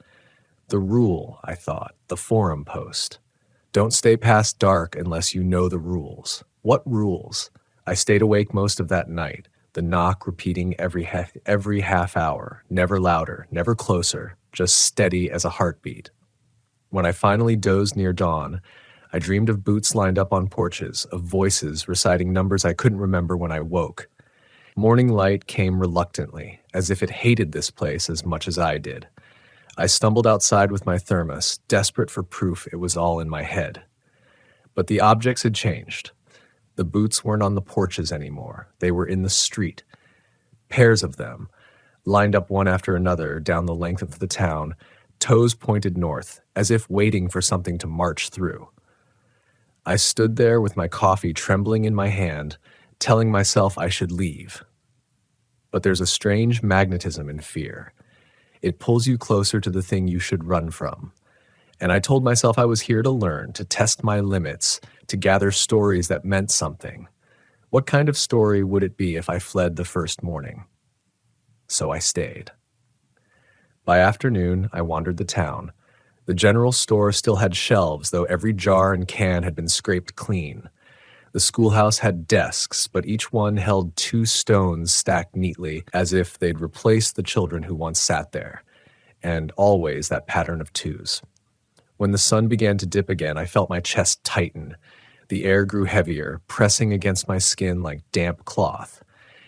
The rule, I thought, the forum post. Don't stay past dark unless you know the rules. What rules? I stayed awake most of that night, the knock repeating every half hour, never louder, never closer, just steady as a heartbeat. When I finally dozed near dawn, I dreamed of boots lined up on porches, of voices reciting numbers I couldn't remember when I woke. Morning light came reluctantly, as if it hated this place as much as I did. I stumbled outside with my thermos, desperate for proof it was all in my head. But the objects had changed. The boots weren't on the porches anymore. They were in the street. Pairs of them, lined up one after another down the length of the town, toes pointed north, as if waiting for something to march through. I stood there with my coffee trembling in my hand, telling myself I should leave. But there's a strange magnetism in fear. It pulls you closer to the thing you should run from. And I told myself I was here to learn, to test my limits, to gather stories that meant something. What kind of story would it be if I fled the first morning? So I stayed. By afternoon, I wandered the town. The general store still had shelves, though every jar and can had been scraped clean. The schoolhouse had desks, but each one held 2 stones stacked neatly, as if they'd replaced the children who once sat there. And always that pattern of 2s. When the sun began to dip again, I felt my chest tighten. The air grew heavier, pressing against my skin like damp cloth.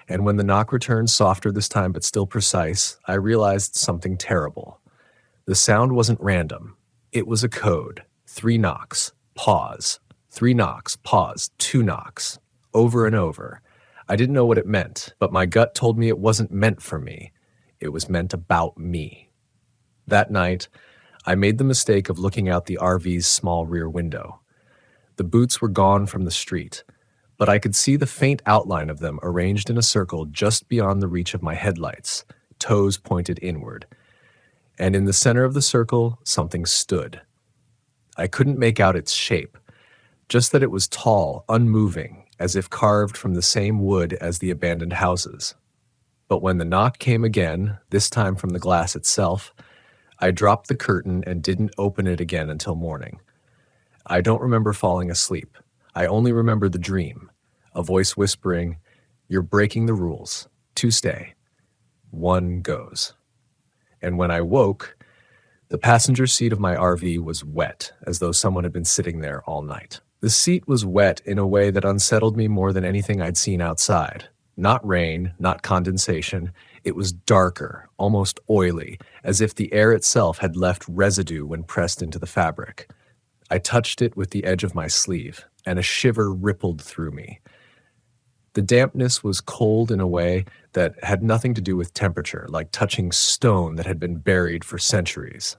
And when the knock returned, softer this time but still precise, I realized something terrible. The sound wasn't random. It was a code. 3 knocks. Pause. 3 knocks. Pause. 2 knocks. Over and over. I didn't know what it meant, but my gut told me it wasn't meant for me. It was meant about me. That night, I made the mistake of looking out the RV's small rear window. The boots were gone from the street. but I could see the faint outline of them arranged in a circle just beyond the reach of my headlights, toes pointed inward. And in the center of the circle, something stood. I couldn't make out its shape, just that it was tall, unmoving, as if carved from the same wood as the abandoned houses. But when the knock came again, this time from the glass itself, I dropped the curtain and didn't open it again until morning. I don't remember falling asleep. I only remember the dream, a voice whispering, "You're breaking the rules. 2 stay. 1 goes." And when I woke, the passenger seat of my RV was wet, as though someone had been sitting there all night. The seat was wet in a way that unsettled me more than anything I'd seen outside. Not rain, not condensation. It was darker, almost oily, as if the air itself had left residue when pressed into the fabric. I touched it with the edge of my sleeve, and a shiver rippled through me. The dampness was cold in a way that had nothing to do with temperature, like touching stone that had been buried for centuries.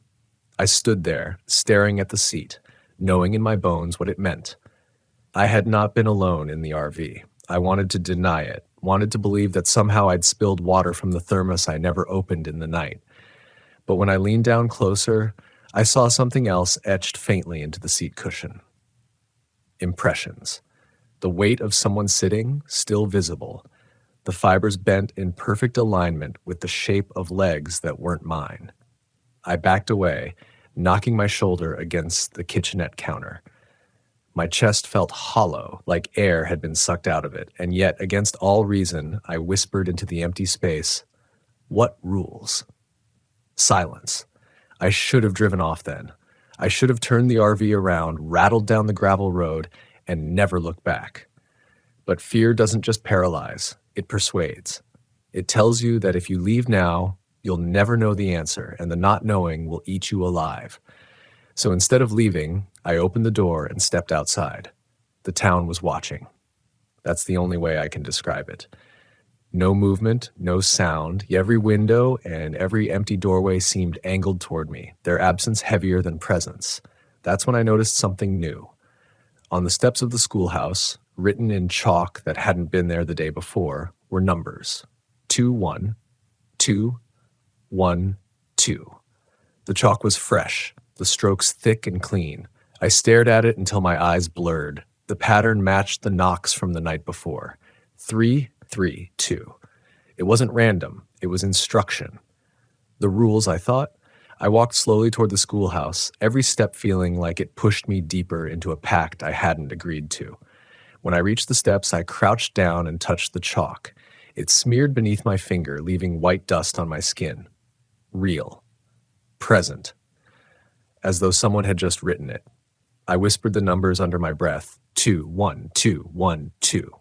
I stood there, staring at the seat, knowing in my bones what it meant. I had not been alone in the RV. I wanted to deny it, wanted to believe that somehow I'd spilled water from the thermos I never opened in the night. But when I leaned down closer, I saw something else etched faintly into the seat cushion. Impressions. The weight of someone sitting, still visible, the fibers bent in perfect alignment with the shape of legs that weren't mine. I backed away, knocking my shoulder against the kitchenette counter. My chest felt hollow, like air had been sucked out of it, and yet, against all reason, I whispered into the empty space, "What rules?" Silence. I should have driven off then. I should have turned the RV around, rattled down the gravel road, and never looked back. But fear doesn't just paralyze, it persuades. It tells you that if you leave now, you'll never know the answer, and the not knowing will eat you alive. So instead of leaving, I opened the door and stepped outside. The town was watching. That's the only way I can describe it. No movement, no sound, every window and every empty doorway seemed angled toward me, their absence heavier than presence. That's when I noticed something new. On the steps of the schoolhouse, written in chalk that hadn't been there the day before, were numbers. 2-1, 2-1, 2. The chalk was fresh, the strokes thick and clean. I stared at it until my eyes blurred. The pattern matched the knocks from the night before. 3-3-2. It wasn't random, it was instruction. The rules, I thought. I walked slowly toward the schoolhouse, every step feeling like it pushed me deeper into a pact I hadn't agreed to. When I reached the steps, I crouched down and touched the chalk. It smeared beneath my finger, leaving white dust on my skin. Real. Present. As though someone had just written it. I whispered the numbers under my breath. 2-1, 2-1, 2.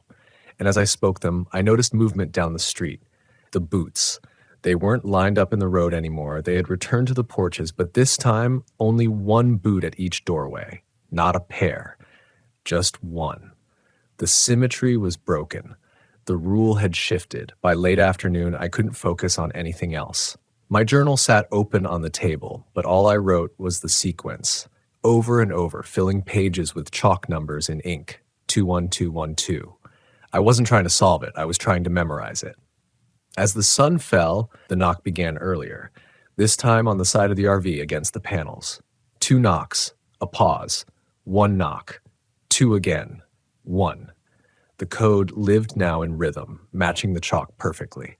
And as I spoke them, I noticed movement down the street. The boots. They weren't lined up in the road anymore. They had returned to the porches, but this time, only one boot at each doorway. Not a pair. Just one. The symmetry was broken. The rule had shifted. By late afternoon, I couldn't focus on anything else. My journal sat open on the table, but all I wrote was the sequence. Over and over, filling pages with chalk numbers in ink. 2-1-2-1-2. I wasn't trying to solve it. I was trying to memorize it. As the sun fell, the knock began earlier, this time on the side of the RV against the panels. 2 knocks, a pause, 1 knock, 2 again, 1. The code lived now in rhythm, matching the chalk perfectly.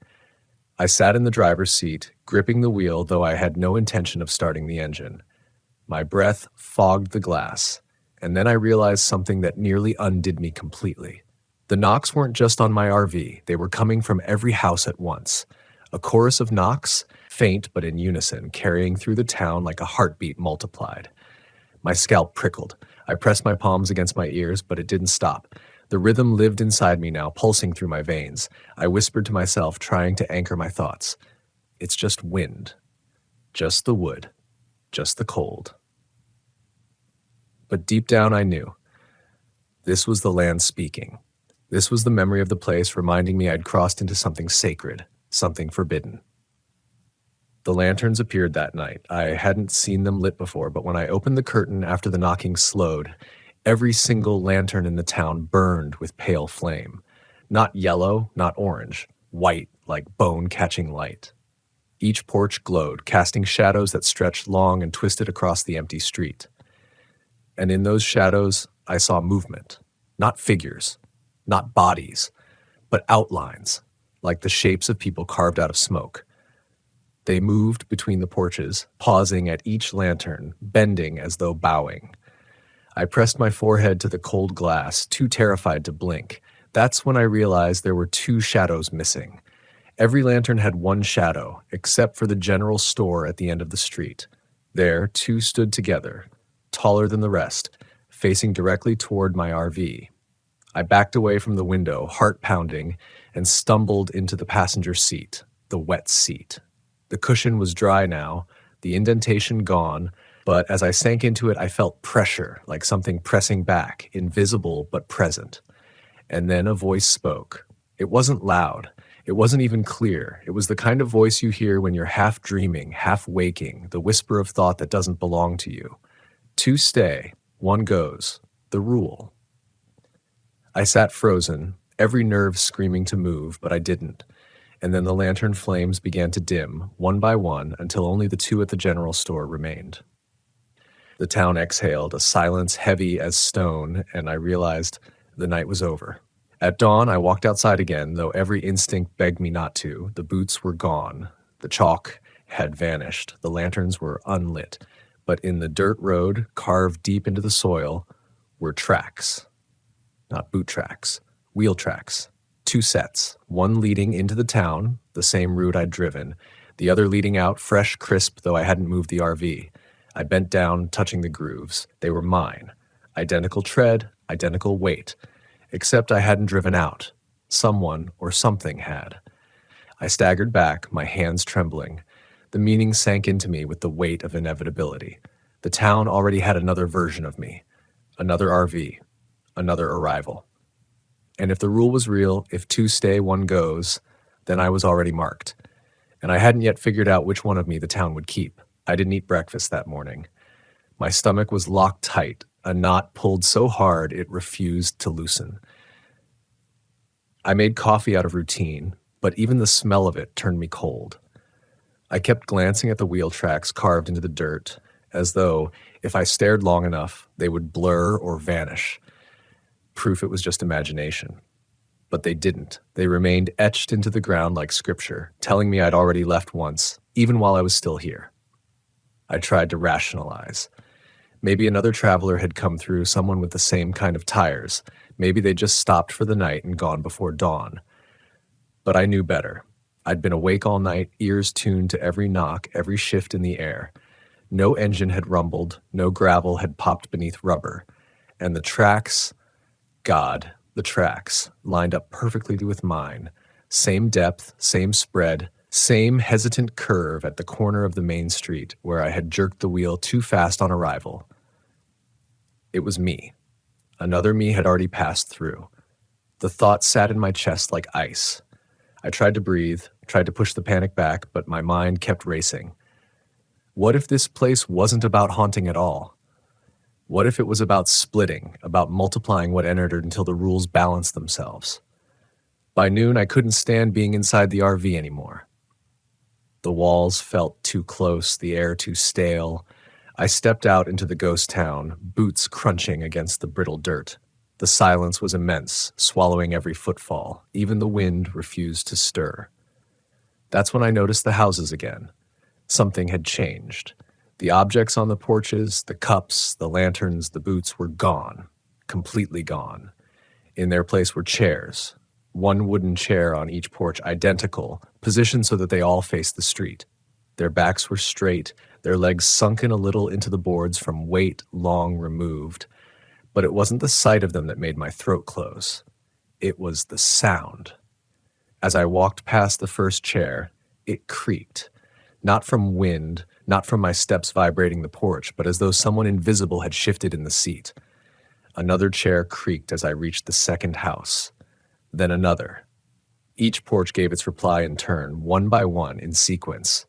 I sat in the driver's seat, gripping the wheel, though I had no intention of starting the engine. My breath fogged the glass, and then I realized something that nearly undid me completely. The knocks weren't just on my RV, they were coming from every house at once. A chorus of knocks, faint but in unison, carrying through the town like a heartbeat multiplied. My scalp prickled. I pressed my palms against my ears, but it didn't stop. The rhythm lived inside me now, pulsing through my veins. I whispered to myself, trying to anchor my thoughts. It's just wind. Just the wood. Just the cold. But deep down I knew. This was the land speaking. This was the memory of the place reminding me I'd crossed into something sacred, something forbidden. The lanterns appeared that night. I hadn't seen them lit before, but when I opened the curtain after the knocking slowed, Every single lantern in the town burned with pale flame. Not yellow, not orange, white like bone-catching light. Each porch glowed, casting shadows that stretched long and twisted across the empty street. And in those shadows, I saw movement. Not figures, not bodies, but outlines, like the shapes of people carved out of smoke. They moved between the porches, pausing at each lantern, bending as though bowing. I pressed my forehead to the cold glass, too terrified to blink. That's when I realized there were 2 shadows missing. Every lantern had one shadow, except for the general store at the end of the street. There, 2 stood together, taller than the rest, facing directly toward my RV. I backed away from the window, heart pounding, and stumbled into the passenger seat, the wet seat. The cushion was dry now, the indentation gone, but as I sank into it, I felt pressure, like something pressing back, invisible but present. And then a voice spoke. It wasn't loud. It wasn't even clear. It was the kind of voice you hear when you're half dreaming, half waking, the whisper of thought that doesn't belong to you. 2 stay, 1 goes. The rule. I sat frozen, every nerve screaming to move, but I didn't. And then the lantern flames began to dim, one by one, until only the 2 at the general store remained. The town exhaled, a silence heavy as stone, and I realized the night was over. At dawn, I walked outside again, though every instinct begged me not to. The boots were gone. The chalk had vanished. The lanterns were unlit. But in the dirt road, carved deep into the soil, were tracks. Not boot tracks, wheel tracks. 2 sets, one leading into the town, the same route I'd driven, the other leading out, fresh, crisp, though I hadn't moved the RV. I bent down, touching the grooves. They were mine. Identical tread, identical weight. Except I hadn't driven out. Someone or something had. I staggered back, my hands trembling. The meaning sank into me with the weight of inevitability. The town already had another version of me. Another RV. Another arrival. And if the rule was real, if 2 stay, 1 goes, then I was already marked. And I hadn't yet figured out which one of me the town would keep. I didn't eat breakfast that morning. My stomach was locked tight, a knot pulled so hard it refused to loosen. I made coffee out of routine, but even the smell of it turned me cold. I kept glancing at the wheel tracks carved into the dirt, as though, if I stared long enough, they would blur or vanish. Proof it was just imagination. But they didn't. They remained etched into the ground like scripture, telling me I'd already left once, even while I was still here. I tried to rationalize. Maybe another traveler had come through, someone with the same kind of tires. Maybe they just stopped for the night and gone before dawn. But I knew better. I'd been awake all night, ears tuned to every knock, every shift in the air. No engine had rumbled, no gravel had popped beneath rubber. And the tracks, God, the tracks, lined up perfectly with mine. Same depth, same spread, same hesitant curve at the corner of the main street where I had jerked the wheel too fast on arrival. It was me. Another me had already passed through. The thought sat in my chest like ice. I tried to breathe, tried to push the panic back, but my mind kept racing. What if this place wasn't about haunting at all? What if it was about splitting, about multiplying what entered until the rules balanced themselves? By noon, I couldn't stand being inside the RV anymore. The walls felt too close, the air too stale. I stepped out into the ghost town, boots crunching against the brittle dirt. The silence was immense, swallowing every footfall. Even the wind refused to stir. That's when I noticed the houses again. Something had changed. The objects on the porches, the cups, the lanterns, the boots were gone, completely gone. In their place were chairs, one wooden chair on each porch, identical, positioned so that they all faced the street. Their backs were straight, their legs sunken a little into the boards from weight long removed. But it wasn't the sight of them that made my throat close. It was the sound. As I walked past the first chair, it creaked. Not from wind, not from my steps vibrating the porch, but as though someone invisible had shifted in the seat. Another chair creaked as I reached the second house. Then another. Each porch gave its reply in turn, one by one, in sequence,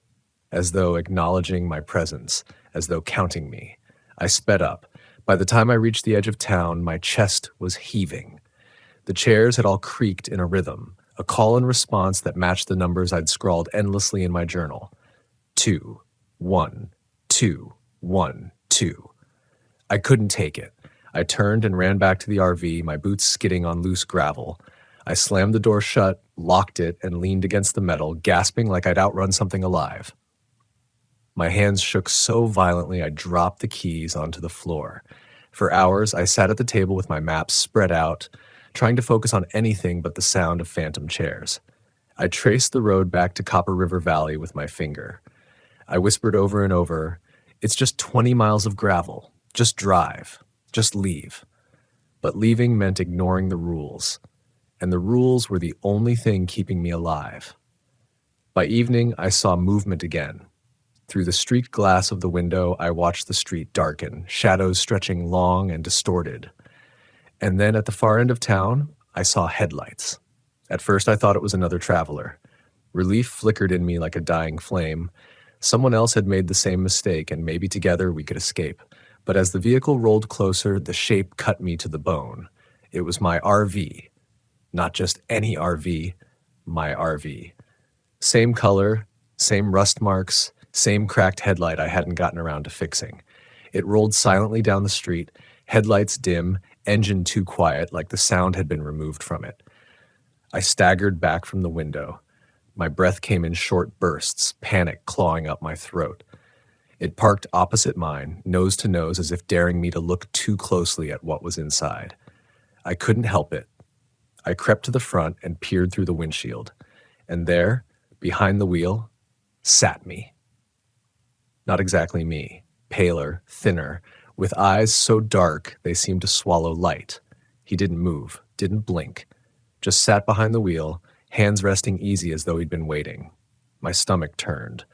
as though acknowledging my presence, as though counting me. I sped up, By the time I reached the edge of town, my chest was heaving. The chairs had all creaked in a rhythm, a call and response that matched the numbers I'd scrawled endlessly in my journal. 2, 1, 2, 1, 2. I couldn't take it. I turned and ran back to the RV, my boots skidding on loose gravel. I slammed the door shut, locked it, and leaned against the metal, gasping like I'd outrun something alive. My hands shook so violently I dropped the keys onto the floor. For hours, I sat at the table with my maps spread out, trying to focus on anything but the sound of phantom chairs. I traced the road back to Copper River Valley with my finger. I whispered over and over, "It's just 20 miles of gravel. Just drive. Just leave." But leaving meant ignoring the rules. And the rules were the only thing keeping me alive. By evening, I saw movement again. Through the streaked glass of the window, I watched the street darken, shadows stretching long and distorted. And then at the far end of town, I saw headlights. At first, I thought it was another traveler. Relief flickered in me like a dying flame. Someone else had made the same mistake, and maybe together we could escape. But as the vehicle rolled closer, the shape cut me to the bone. It was my RV. Not just any RV, my RV. Same color, same rust marks, same cracked headlight I hadn't gotten around to fixing. It rolled silently down the street, headlights dim, engine too quiet, like the sound had been removed from it. I staggered back from the window. My breath came in short bursts, panic clawing up my throat. It parked opposite mine, nose to nose, as if daring me to look too closely at what was inside. I couldn't help it. I crept to the front and peered through the windshield. And there, behind the wheel, sat me. Not exactly me, paler, thinner, with eyes so dark they seemed to swallow light. He didn't move, didn't blink, just sat behind the wheel, hands resting easy as though he'd been waiting. My stomach turned.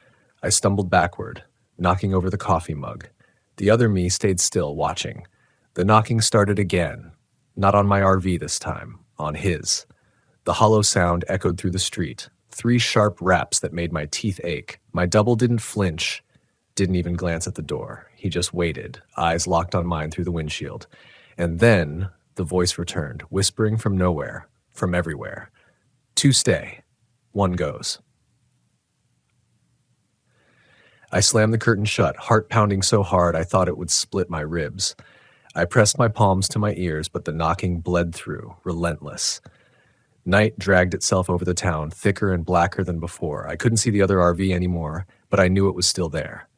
I stumbled backward, knocking over the coffee mug. The other me stayed still, watching. The knocking started again, not on my RV this time, on his. The hollow sound echoed through the street, 3 sharp raps that made my teeth ache. My double didn't flinch, didn't even glance at the door. He just waited, eyes locked on mine through the windshield. And then the voice returned, whispering from nowhere, from everywhere. 2 stay, 1 goes. I slammed the curtain shut, heart pounding so hard I thought it would split my ribs. I pressed my palms to my ears, but the knocking bled through, relentless. Night dragged itself over the town, thicker and blacker than before. I couldn't see the other RV anymore, but I knew it was still there.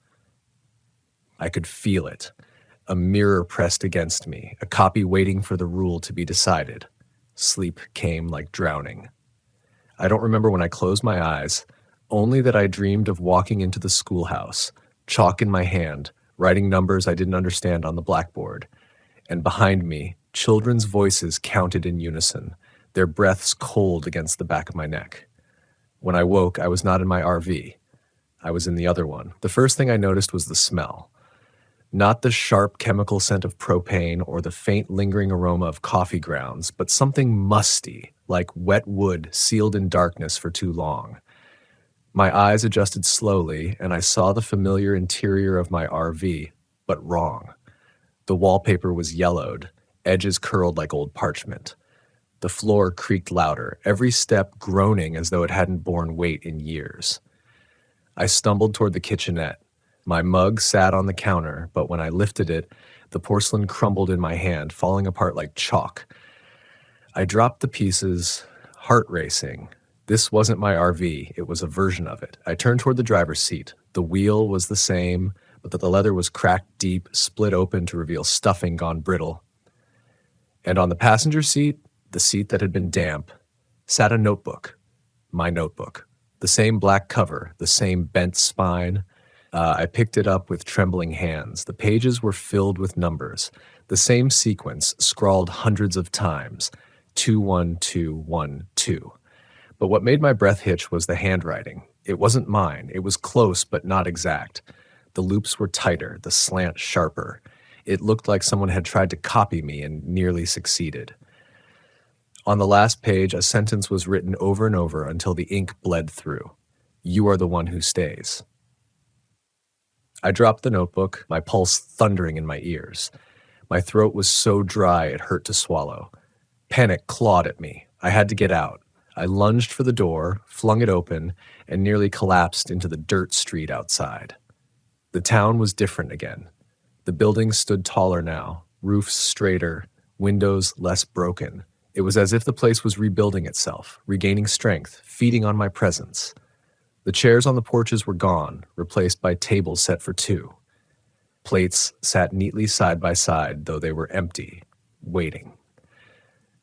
I could feel it, a mirror pressed against me, a copy waiting for the rule to be decided. Sleep came like drowning. I don't remember when I closed my eyes, only that I dreamed of walking into the schoolhouse, chalk in my hand, writing numbers I didn't understand on the blackboard. And behind me, children's voices counted in unison, their breaths cold against the back of my neck. When I woke, I was not in my RV. I was in the other one. The first thing I noticed was the smell. Not the sharp chemical scent of propane or the faint lingering aroma of coffee grounds, but something musty, like wet wood sealed in darkness for too long. My eyes adjusted slowly, and I saw the familiar interior of my RV, but wrong. The wallpaper was yellowed, edges curled like old parchment. The floor creaked louder, every step groaning as though it hadn't borne weight in years. I stumbled toward the kitchenette. My mug sat on the counter, but when I lifted it, the porcelain crumbled in my hand, falling apart like chalk. I dropped the pieces, heart racing. This wasn't my RV, it was a version of it. I turned toward the driver's seat. The wheel was the same, but the leather was cracked deep, split open to reveal stuffing gone brittle. And on the passenger seat, the seat that had been damp, sat a notebook. My notebook. The same black cover, the same bent spine. I picked it up with trembling hands. The pages were filled with numbers. The same sequence, scrawled hundreds of times. 21212. But what made my breath hitch was the handwriting. It wasn't mine. It was close, but not exact. The loops were tighter, the slant sharper. It looked like someone had tried to copy me and nearly succeeded. On the last page, a sentence was written over and over until the ink bled through. You are the one who stays. I dropped the notebook, my pulse thundering in my ears. My throat was so dry it hurt to swallow. Panic clawed at me. I had to get out. I lunged for the door, flung it open, and nearly collapsed into the dirt street outside. The town was different again. The buildings stood taller now, roofs straighter, windows less broken. It was as if the place was rebuilding itself, regaining strength, feeding on my presence. The chairs on the porches were gone, replaced by tables set for two. Plates sat neatly side by side, though they were empty, waiting.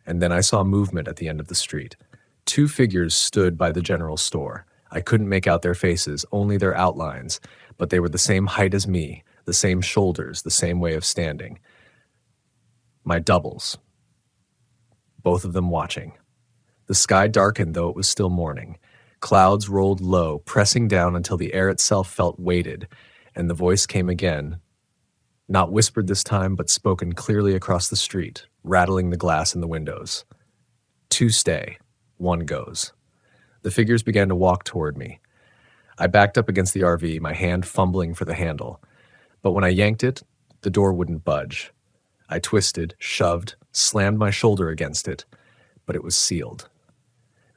And then I saw movement at the end of the street. Two figures stood by the general store. I couldn't make out their faces, only their outlines, but they were the same height as me, the same shoulders, the same way of standing. My doubles. Both of them watching. The sky darkened, though it was still morning. Clouds rolled low, pressing down until the air itself felt weighted, and the voice came again, not whispered this time, but spoken clearly across the street, rattling the glass in the windows. Two stay, one goes. The figures began to walk toward me. I backed up against the RV, my hand fumbling for the handle. But when I yanked it, the door wouldn't budge. I twisted, shoved, slammed my shoulder against it, but it was sealed.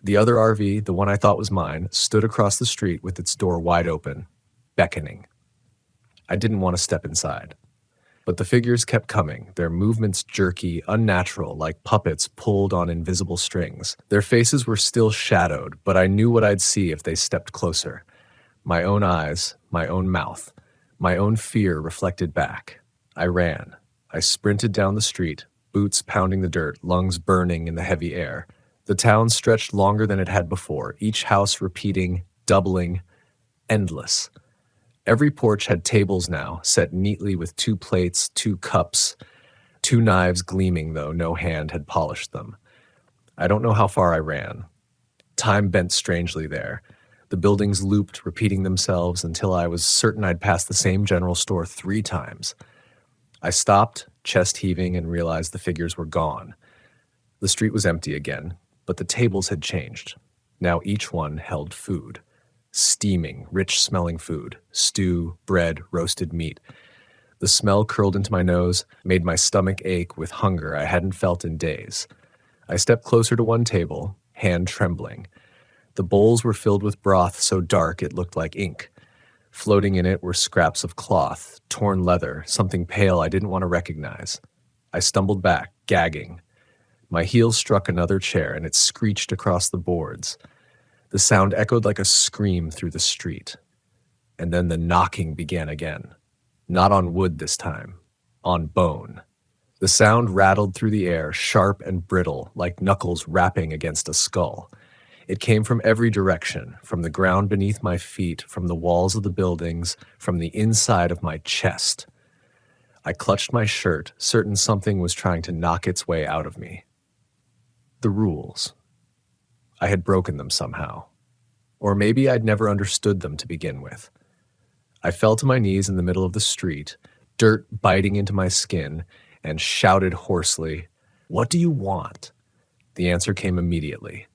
The other RV, the one I thought was mine, stood across the street with its door wide open, beckoning. I didn't want to step inside. But the figures kept coming, their movements jerky, unnatural, like puppets pulled on invisible strings. Their faces were still shadowed, but I knew what I'd see if they stepped closer. My own eyes, my own mouth, my own fear reflected back. I ran. I sprinted down the street, boots pounding the dirt, lungs burning in the heavy air. The town stretched longer than it had before, each house repeating, doubling, endless. Every porch had tables now, set neatly with 2 plates, 2 cups, 2 knives gleaming, though no hand had polished them. I don't know how far I ran. Time bent strangely there. The buildings looped, repeating themselves until I was certain I'd passed the same general store 3 times. I stopped, chest heaving, and realized the figures were gone. The street was empty again, but the tables had changed. Now each one held food. Steaming, rich-smelling food, stew, bread, roasted meat. The smell curled into my nose, made my stomach ache with hunger I hadn't felt in days. I stepped closer to one table, hand trembling. The bowls were filled with broth so dark it looked like ink. Floating in it were scraps of cloth, torn leather, something pale I didn't want to recognize. I stumbled back, gagging. My heels struck another chair, and it screeched across the boards. The sound echoed like a scream through the street. And then the knocking began again. Not on wood this time, on bone. The sound rattled through the air, sharp and brittle, like knuckles rapping against a skull. It came from every direction, from the ground beneath my feet, from the walls of the buildings, from the inside of my chest. I clutched my shirt, certain something was trying to knock its way out of me. The rules. I had broken them somehow. Or maybe I'd never understood them to begin with. I fell to my knees in the middle of the street, dirt biting into my skin, and shouted hoarsely, "What do you want?" The answer came immediately.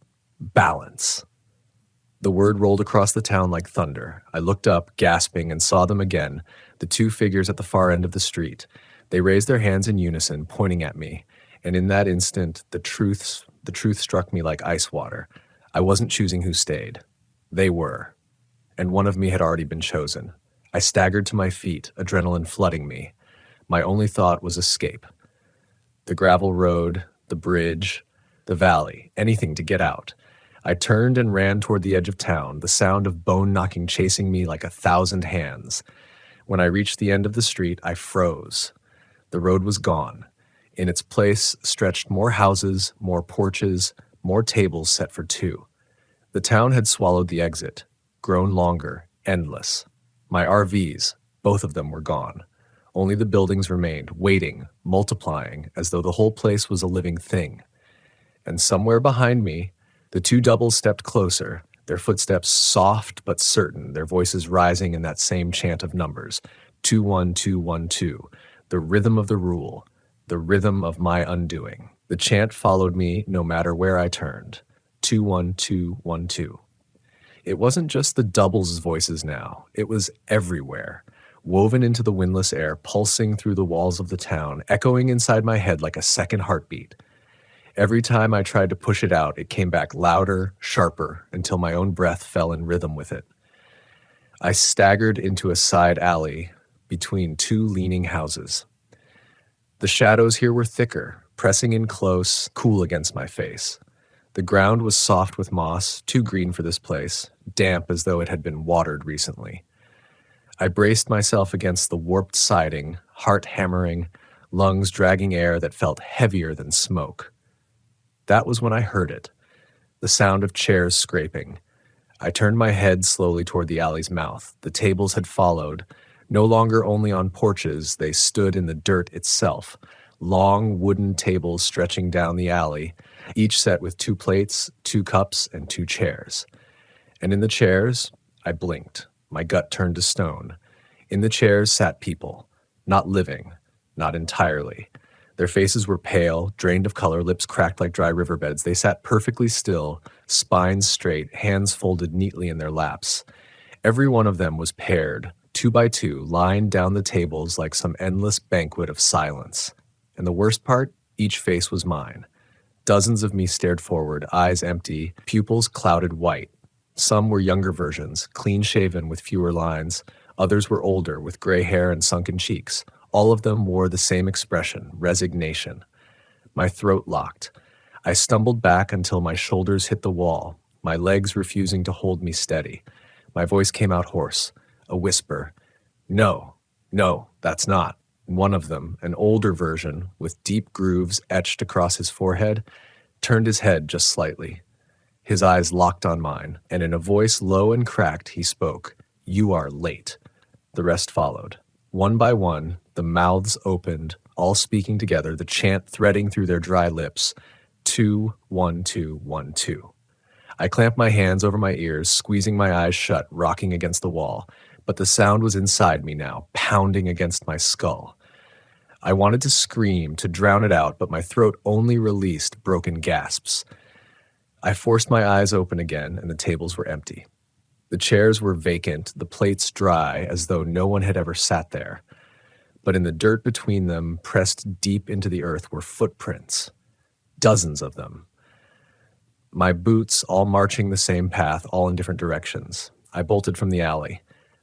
Balance. The word rolled across the town like thunder. I looked up, gasping, and saw them again, the 2 figures at the far end of the street. They raised their hands in unison, pointing at me, and in that instant, the truth struck me like ice water. I wasn't choosing who stayed. They were. And one of me had already been chosen. I staggered to my feet, adrenaline flooding me. My only thought was escape. The gravel road, the bridge, the valley, anything to get out. I turned and ran toward the edge of town, the sound of bone knocking chasing me like 1,000 hands. When I reached the end of the street, I froze. The road was gone. In its place stretched more houses, more porches, more tables set for 2. The town had swallowed the exit, grown longer, endless. My RVs, both of them were gone. Only the buildings remained, waiting, multiplying, as though the whole place was a living thing. And somewhere behind me, the 2 doubles stepped closer, their footsteps soft but certain, their voices rising in that same chant of numbers. 21212, the rhythm of the rule, the rhythm of my undoing. The chant followed me no matter where I turned. 21212. It wasn't just the doubles' voices now. It was everywhere. woven into the windless air, pulsing through the walls of the town, echoing inside my head like a second heartbeat. Every time I tried to push it out, it came back louder, sharper, until my own breath fell in rhythm with it. I staggered into a side alley between two leaning houses. The shadows here were thicker, pressing in close, cool against my face. The ground was soft with moss, too green for this place, damp as though it had been watered recently. I braced myself against the warped siding, heart hammering, lungs dragging air that felt heavier than smoke. That was when I heard it, the sound of chairs scraping. I turned my head slowly toward the alley's mouth. The tables had followed. No longer only on porches, they stood in the dirt itself. Long wooden tables stretching down the alley, each set with 2 plates, 2 cups, and 2 chairs. And in the chairs, I blinked. My gut turned to stone. In the chairs sat people, not living, not entirely. Their faces were pale, drained of color, lips cracked like dry riverbeds. They sat perfectly still, spines straight, hands folded neatly in their laps. Every one of them was paired, 2 by 2, lined down the tables like some endless banquet of silence. And the worst part, each face was mine. Dozens of me stared forward, eyes empty, pupils clouded white. Some were younger versions, clean-shaven with fewer lines. Others were older, with gray hair and sunken cheeks. All of them wore the same expression, resignation. My throat locked. I stumbled back until my shoulders hit the wall, my legs refusing to hold me steady. My voice came out hoarse, a whisper. No, that's not. One of them, an older version, with deep grooves etched across his forehead, turned his head just slightly. His eyes locked on mine, and in a voice low and cracked, he spoke. You are late. The rest followed. One by one, the mouths opened, all speaking together, the chant threading through their dry lips. 2, 1, 2, 1, 2. I clamped my hands over my ears, squeezing my eyes shut, rocking against the wall. But the sound was inside me now, pounding against my skull. I wanted to scream, to drown it out, but my throat only released broken gasps. I forced my eyes open again, and the tables were empty. The chairs were vacant, the plates dry, as though no one had ever sat there. But in the dirt between them, pressed deep into the earth, were footprints. Dozens of them. My boots all marching the same path, all in different directions. I bolted from the alley.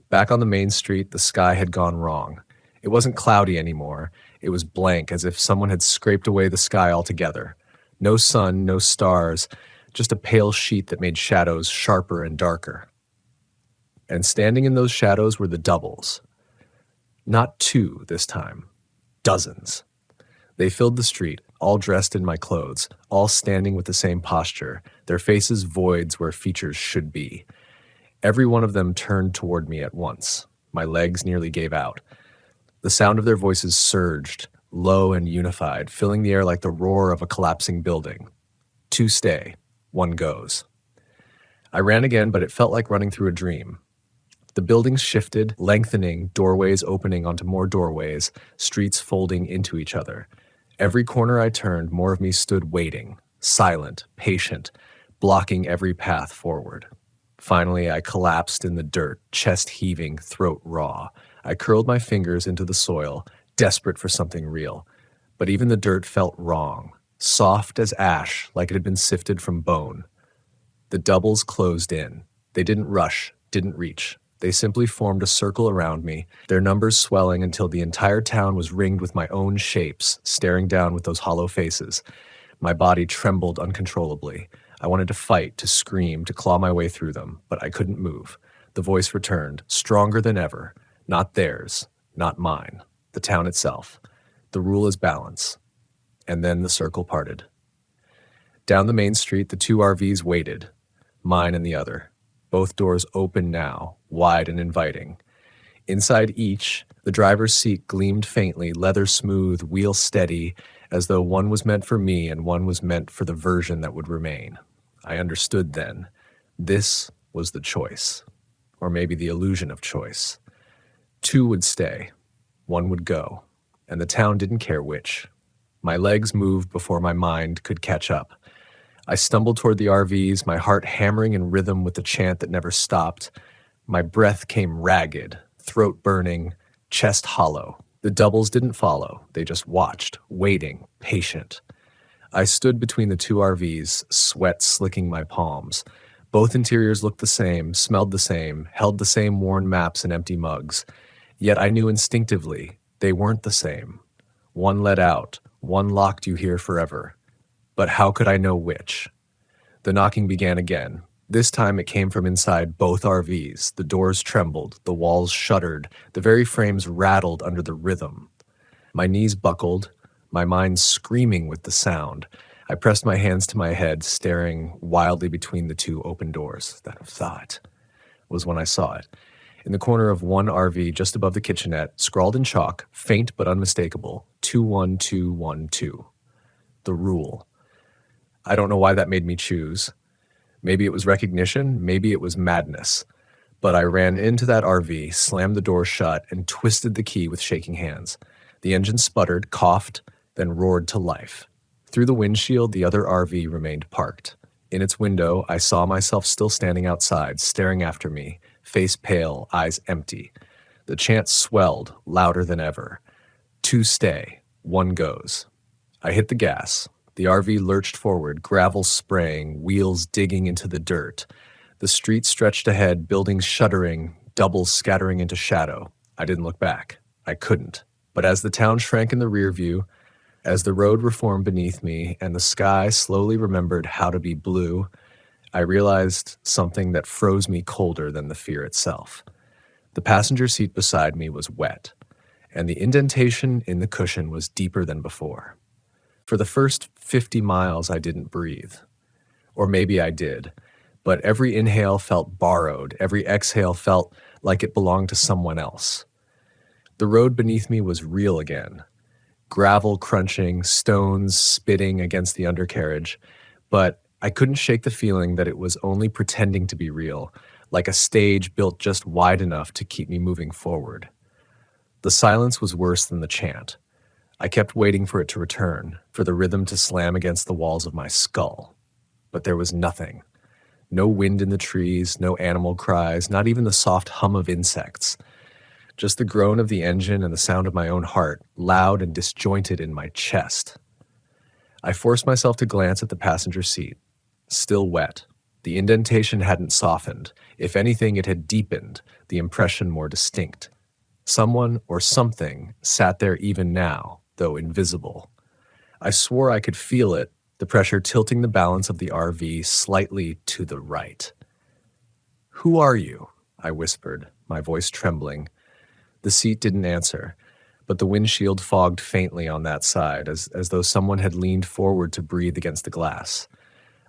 Back on the main street, the sky had gone wrong. It wasn't cloudy anymore. It was blank, as if someone had scraped away the sky altogether. No sun, no stars, just a pale sheet that made shadows sharper and darker. And standing in those shadows were the doubles. Not 2 this time. Dozens. They filled the street, all dressed in my clothes, all standing with the same posture, their faces voids where features should be. Every one of them turned toward me at once. My legs nearly gave out. The sound of their voices surged, low and unified, filling the air like the roar of a collapsing building. 2 stay, 1 goes. I ran again, but it felt like running through a dream. The buildings shifted, lengthening, doorways opening onto more doorways, streets folding into each other. Every corner I turned, more of me stood waiting, silent, patient, blocking every path forward. Finally, I collapsed in the dirt, chest heaving, throat raw. I curled my fingers into the soil, desperate for something real. But even the dirt felt wrong, soft as ash, like it had been sifted from bone. The doubles closed in. They didn't rush, didn't reach. They simply formed a circle around me, their numbers swelling until the entire town was ringed with my own shapes, staring down with those hollow faces. My body trembled uncontrollably. I wanted to fight, to scream, to claw my way through them, but I couldn't move. The voice returned, stronger than ever. Not theirs, not mine. The town itself. The rule is balance. And then the circle parted. Down the main street, the 2 RVs waited, mine and the other. Both doors open now, wide and inviting. Inside each, the driver's seat gleamed faintly, leather smooth, wheel steady, as though one was meant for me and one was meant for the version that would remain. I understood then. This was the choice. Or maybe the illusion of choice. 2 would stay. 1 would go. And the town didn't care which. My legs moved before my mind could catch up. I stumbled toward the RVs, my heart hammering in rhythm with the chant that never stopped. My breath came ragged, throat burning, chest hollow. The doubles didn't follow. They just watched, waiting, patient. I stood between the two RVs, sweat slicking my palms. Both interiors looked the same, smelled the same, held the same worn maps and empty mugs. Yet I knew instinctively they weren't the same. One let out, one locked you here forever. But how could I know which? The knocking began again. This time it came from inside both RVs. The doors trembled, the walls shuddered, the very frames rattled under the rhythm. My knees buckled, my mind screaming with the sound. I pressed my hands to my head, staring wildly between the two open doors. That thought was when I saw it. In the corner of one RV just above the kitchenette, scrawled in chalk, faint but unmistakable, 21212. The rule. I don't know why that made me choose. Maybe it was recognition, maybe it was madness. But I ran into that RV, slammed the door shut, and twisted the key with shaking hands. The engine sputtered, coughed, then roared to life. Through the windshield, the other RV remained parked. In its window, I saw myself still standing outside, staring after me, face pale, eyes empty. The chant swelled, louder than ever. Two stay, one goes. I hit the gas. The RV lurched forward, gravel spraying, wheels digging into the dirt. The street stretched ahead, buildings shuddering, doubles scattering into shadow. I didn't look back. I couldn't. But as the town shrank in the rear view, as the road reformed beneath me and the sky slowly remembered how to be blue, I realized something that froze me colder than the fear itself. The passenger seat beside me was wet, and the indentation in the cushion was deeper than before. For the first 50 miles, I didn't breathe. Or maybe I did, but every inhale felt borrowed, every exhale felt like it belonged to someone else. The road beneath me was real again. Gravel crunching, stones spitting against the undercarriage, but I couldn't shake the feeling that it was only pretending to be real, like a stage built just wide enough to keep me moving forward. The silence was worse than the chant. I kept waiting for it to return, for the rhythm to slam against the walls of my skull. But there was nothing. No wind in the trees, no animal cries, not even the soft hum of insects. Just the groan of the engine and the sound of my own heart, loud and disjointed in my chest. I forced myself to glance at the passenger seat. Still wet. The indentation hadn't softened. If anything, it had deepened, the impression more distinct. Someone or something sat there even now, though invisible. I swore I could feel it, the pressure tilting the balance of the RV slightly to the right. "Who are you?" I whispered, my voice trembling. The seat didn't answer, but the windshield fogged faintly on that side, as though someone had leaned forward to breathe against the glass.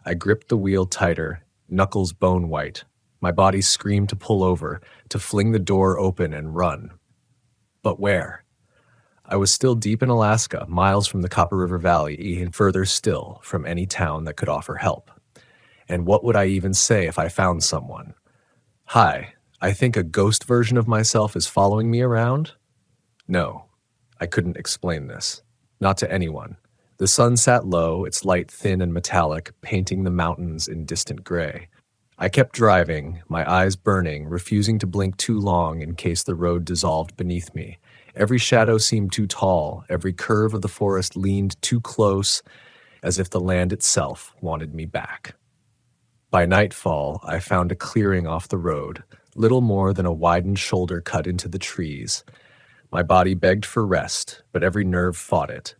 I gripped the wheel tighter, knuckles bone white. My body screamed to pull over, to fling the door open and run. But where? I was still deep in Alaska, miles from the Copper River Valley, and further still from any town that could offer help. And what would I even say if I found someone? "Hi, I think a ghost version of myself is following me around?" No, I couldn't explain this. Not to anyone. The sun sat low, its light thin and metallic, painting the mountains in distant gray. I kept driving, my eyes burning, refusing to blink too long in case the road dissolved beneath me. Every shadow seemed too tall, every curve of the forest leaned too close, as if the land itself wanted me back. By nightfall, I found a clearing off the road, little more than a widened shoulder cut into the trees. My body begged for rest, but every nerve fought it.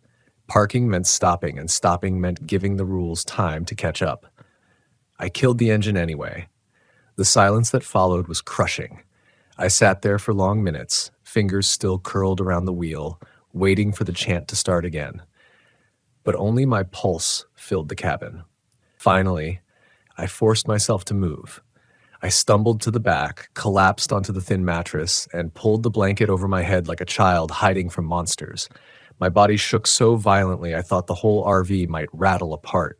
Parking meant stopping, and stopping meant giving the rules time to catch up. I killed the engine anyway. The silence that followed was crushing. I sat there for long minutes, fingers still curled around the wheel, waiting for the chant to start again. But only my pulse filled the cabin. Finally, I forced myself to move. I stumbled to the back, collapsed onto the thin mattress, and pulled the blanket over my head like a child hiding from monsters. My body shook so violently I thought the whole RV might rattle apart.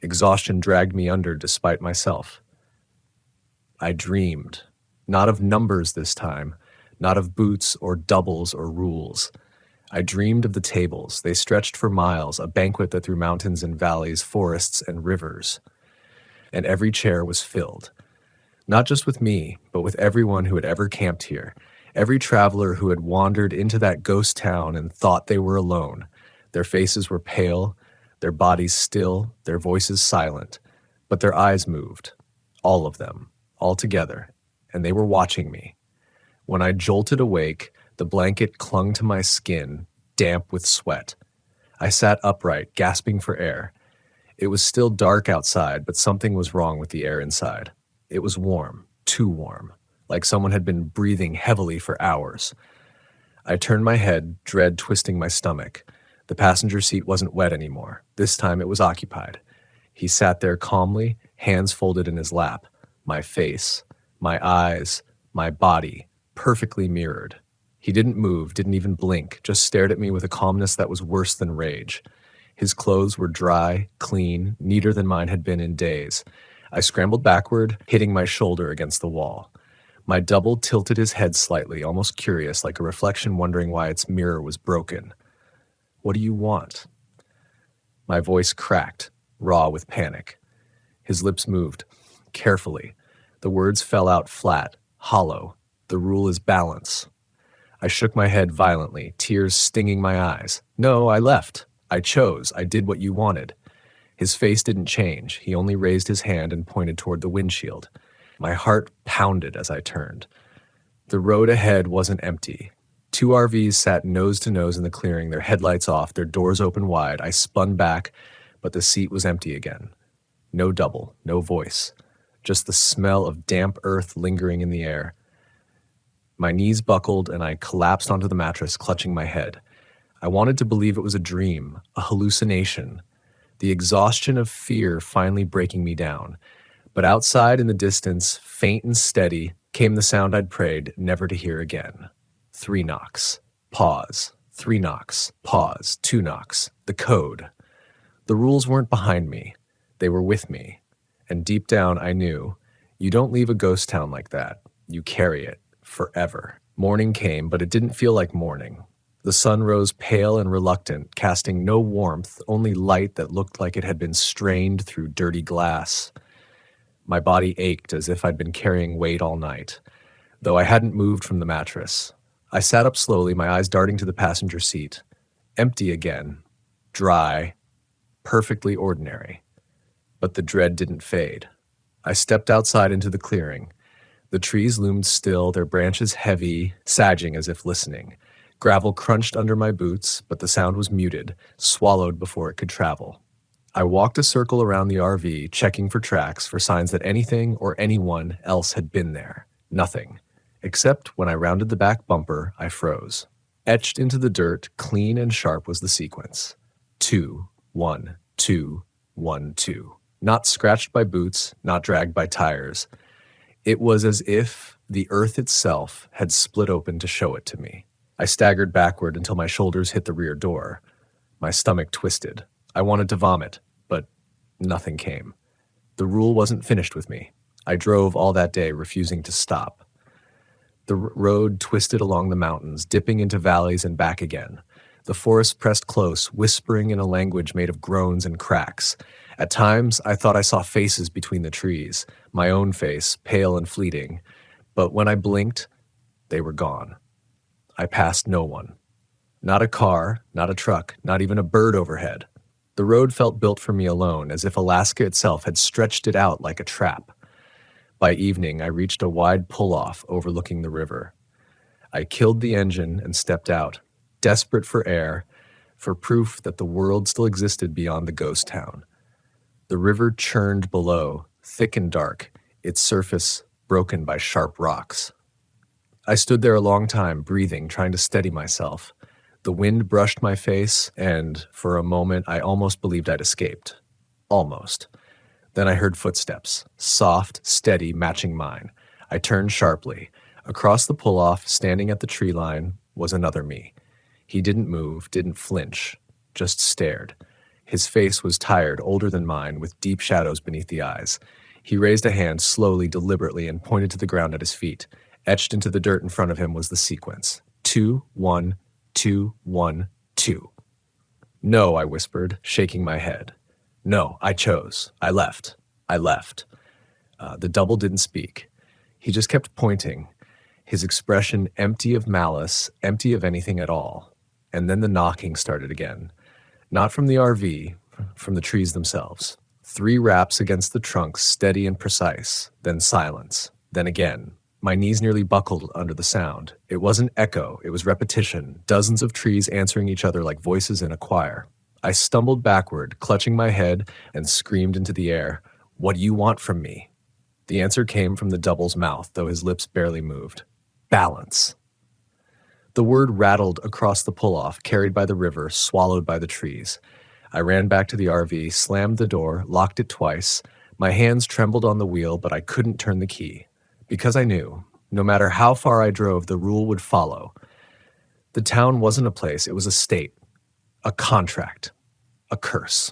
Exhaustion dragged me under despite myself. I dreamed. Not of numbers this time, not of boots or doubles or rules. I dreamed of the tables. They stretched for miles, a banquet that threw mountains and valleys, forests and rivers. And every chair was filled. Not just with me, but with everyone who had ever camped here. Every traveler who had wandered into that ghost town and thought they were alone. Their faces were pale, their bodies still, their voices silent, but their eyes moved. All of them, all together, and they were watching me. When I jolted awake, the blanket clung to my skin, damp with sweat. I sat upright, gasping for air. It was still dark outside, but something was wrong with the air inside. It was warm, too warm, like someone had been breathing heavily for hours. I turned my head, dread twisting my stomach. The passenger seat wasn't wet anymore. This time it was occupied. He sat there calmly, hands folded in his lap. My face, my eyes, my body, perfectly mirrored. He didn't move, didn't even blink, just stared at me with a calmness that was worse than rage. His clothes were dry, clean, neater than mine had been in days. I scrambled backward, hitting my shoulder against the wall. My double tilted his head slightly, almost curious, like a reflection wondering why its mirror was broken. "What do you want?" My voice cracked, raw with panic. His lips moved, carefully. The words fell out flat, hollow. The rule is balance. I shook my head violently, tears stinging my eyes. "No, I left. I chose. I did what you wanted." His face didn't change. He only raised his hand and pointed toward the windshield. My heart pounded as I turned. The road ahead wasn't empty. 2 RVs sat nose to nose in the clearing, their headlights off, their doors open wide. I spun back, but the seat was empty again. No double, no voice. Just the smell of damp earth lingering in the air. My knees buckled and I collapsed onto the mattress, clutching my head. I wanted to believe it was a dream, a hallucination, the exhaustion of fear finally breaking me down. But outside in the distance, faint and steady, came the sound I'd prayed never to hear again. 3 knocks. Pause. 3 knocks. Pause. 2 knocks. The code. The rules weren't behind me. They were with me. And deep down I knew, you don't leave a ghost town like that. You carry it. Forever. Morning came, but it didn't feel like morning. The sun rose pale and reluctant, casting no warmth, only light that looked like it had been strained through dirty glass. My body ached as if I'd been carrying weight all night, though I hadn't moved from the mattress. I sat up slowly, my eyes darting to the passenger seat. Empty again. Dry. Perfectly ordinary. But the dread didn't fade. I stepped outside into the clearing. The trees loomed still, their branches heavy, sagging as if listening. Gravel crunched under my boots, but the sound was muted, swallowed before it could travel. I walked a circle around the RV, checking for tracks, for signs that anything or anyone else had been there. Nothing. Except when I rounded the back bumper, I froze. Etched into the dirt, clean and sharp was the sequence. 2, 1, 2, 1, 2. Not scratched by boots, not dragged by tires. It was as if the earth itself had split open to show it to me. I staggered backward until my shoulders hit the rear door. My stomach twisted. I wanted to vomit, but nothing came. The rule wasn't finished with me. I drove all that day, refusing to stop. The road twisted along the mountains, dipping into valleys and back again. The forest pressed close, whispering in a language made of groans and cracks. At times, I thought I saw faces between the trees, my own face, pale and fleeting. But when I blinked, they were gone. I passed no one. Not a car, not a truck, not even a bird overhead. The road felt built for me alone, as if Alaska itself had stretched it out like a trap. By evening, I reached a wide pull-off overlooking the river. I killed the engine and stepped out, desperate for air, for proof that the world still existed beyond the ghost town. The river churned below, thick and dark, its surface broken by sharp rocks. I stood there a long time, breathing, trying to steady myself. The wind brushed my face, and for a moment I almost believed I'd escaped. Almost. Then I heard footsteps, soft, steady, matching mine. I turned sharply. Across the pull-off, standing at the tree line, was another me. He didn't move, didn't flinch, just stared. His face was tired, older than mine, with deep shadows beneath the eyes. He raised a hand slowly, deliberately, and pointed to the ground at his feet. Etched into the dirt in front of him was the sequence. 2, 1, 2, 1, 2. "No," I whispered, shaking my head. "No, I chose. I left. I left." The double didn't speak. He just kept pointing. his expression empty of malice, empty of anything at all. And then the knocking started again. Not from the RV, from the trees themselves. 3 raps against the trunk, steady and precise, then silence, then again. My knees nearly buckled under the sound. It wasn't echo, it was repetition, dozens of trees answering each other like voices in a choir. I stumbled backward, clutching my head, and screamed into the air, "What do you want from me?" The answer came from the double's mouth, though his lips barely moved. Balance. The word rattled across the pull-off, carried by the river, swallowed by the trees. I ran back to the RV, slammed the door, locked it twice. My hands trembled on the wheel, but I couldn't turn the key. Because I knew, no matter how far I drove, the rule would follow. The town wasn't a place, it was a state. A contract. A curse.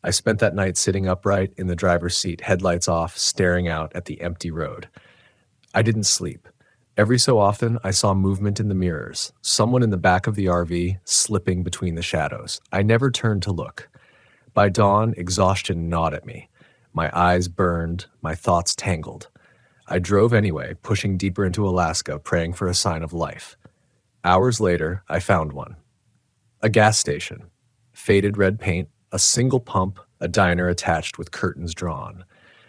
I spent that night sitting upright in the driver's seat, headlights off, staring out at the empty road. I didn't sleep. Every so often, I saw movement in the mirrors, someone in the back of the RV slipping between the shadows. I never turned to look. By dawn, exhaustion gnawed at me. My eyes burned, my thoughts tangled. I drove anyway, pushing deeper into Alaska, praying for a sign of life. Hours later, I found one. A gas station. Faded red paint, a single pump, a diner attached with curtains drawn.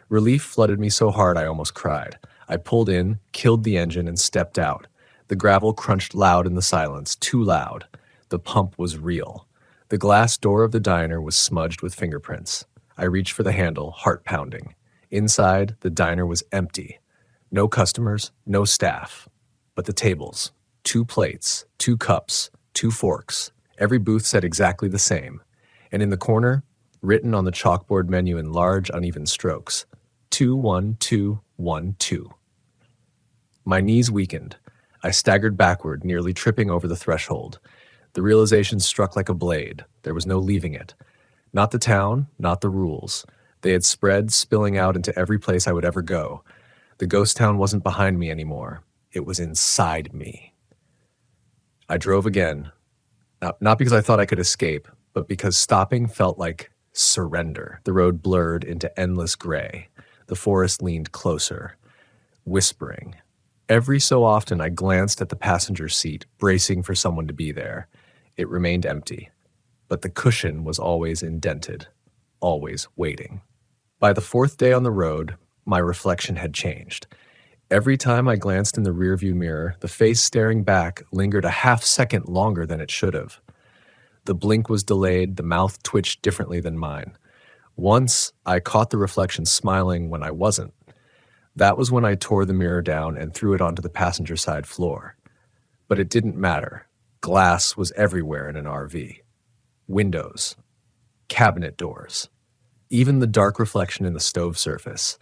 Relief flooded me so hard I almost cried. I pulled in, killed the engine, and stepped out. The gravel crunched loud in the silence, too loud. The pump was real. The glass door of the diner was smudged with fingerprints. I reached for the handle, heart pounding. Inside, the diner was empty. No customers, no staff. But the tables. 2 plates, 2 cups, 2 forks. Every booth said exactly the same. And in the corner, written on the chalkboard menu in large, uneven strokes, 21212. My knees weakened. I staggered backward, nearly tripping over the threshold. The realization struck like a blade. There was no leaving it. Not the town, not the rules. They had spread, spilling out into every place I would ever go. The ghost town wasn't behind me anymore. It was inside me. I drove again. Not because I thought I could escape, but because stopping felt like surrender. The road blurred into endless gray. The forest leaned closer, whispering. Every so often I glanced at the passenger seat, bracing for someone to be there. It remained empty, but the cushion was always indented, always waiting. By the 4th day on the road, my reflection had changed. Every time I glanced in the rearview mirror, the face staring back lingered a half-second longer than it should have. The blink was delayed, the mouth twitched differently than mine. Once, I caught the reflection smiling when I wasn't. That was when I tore the mirror down and threw it onto the passenger side floor. But it didn't matter. Glass was everywhere in an RV. Windows. Cabinet doors. Even the dark reflection in the stove surface.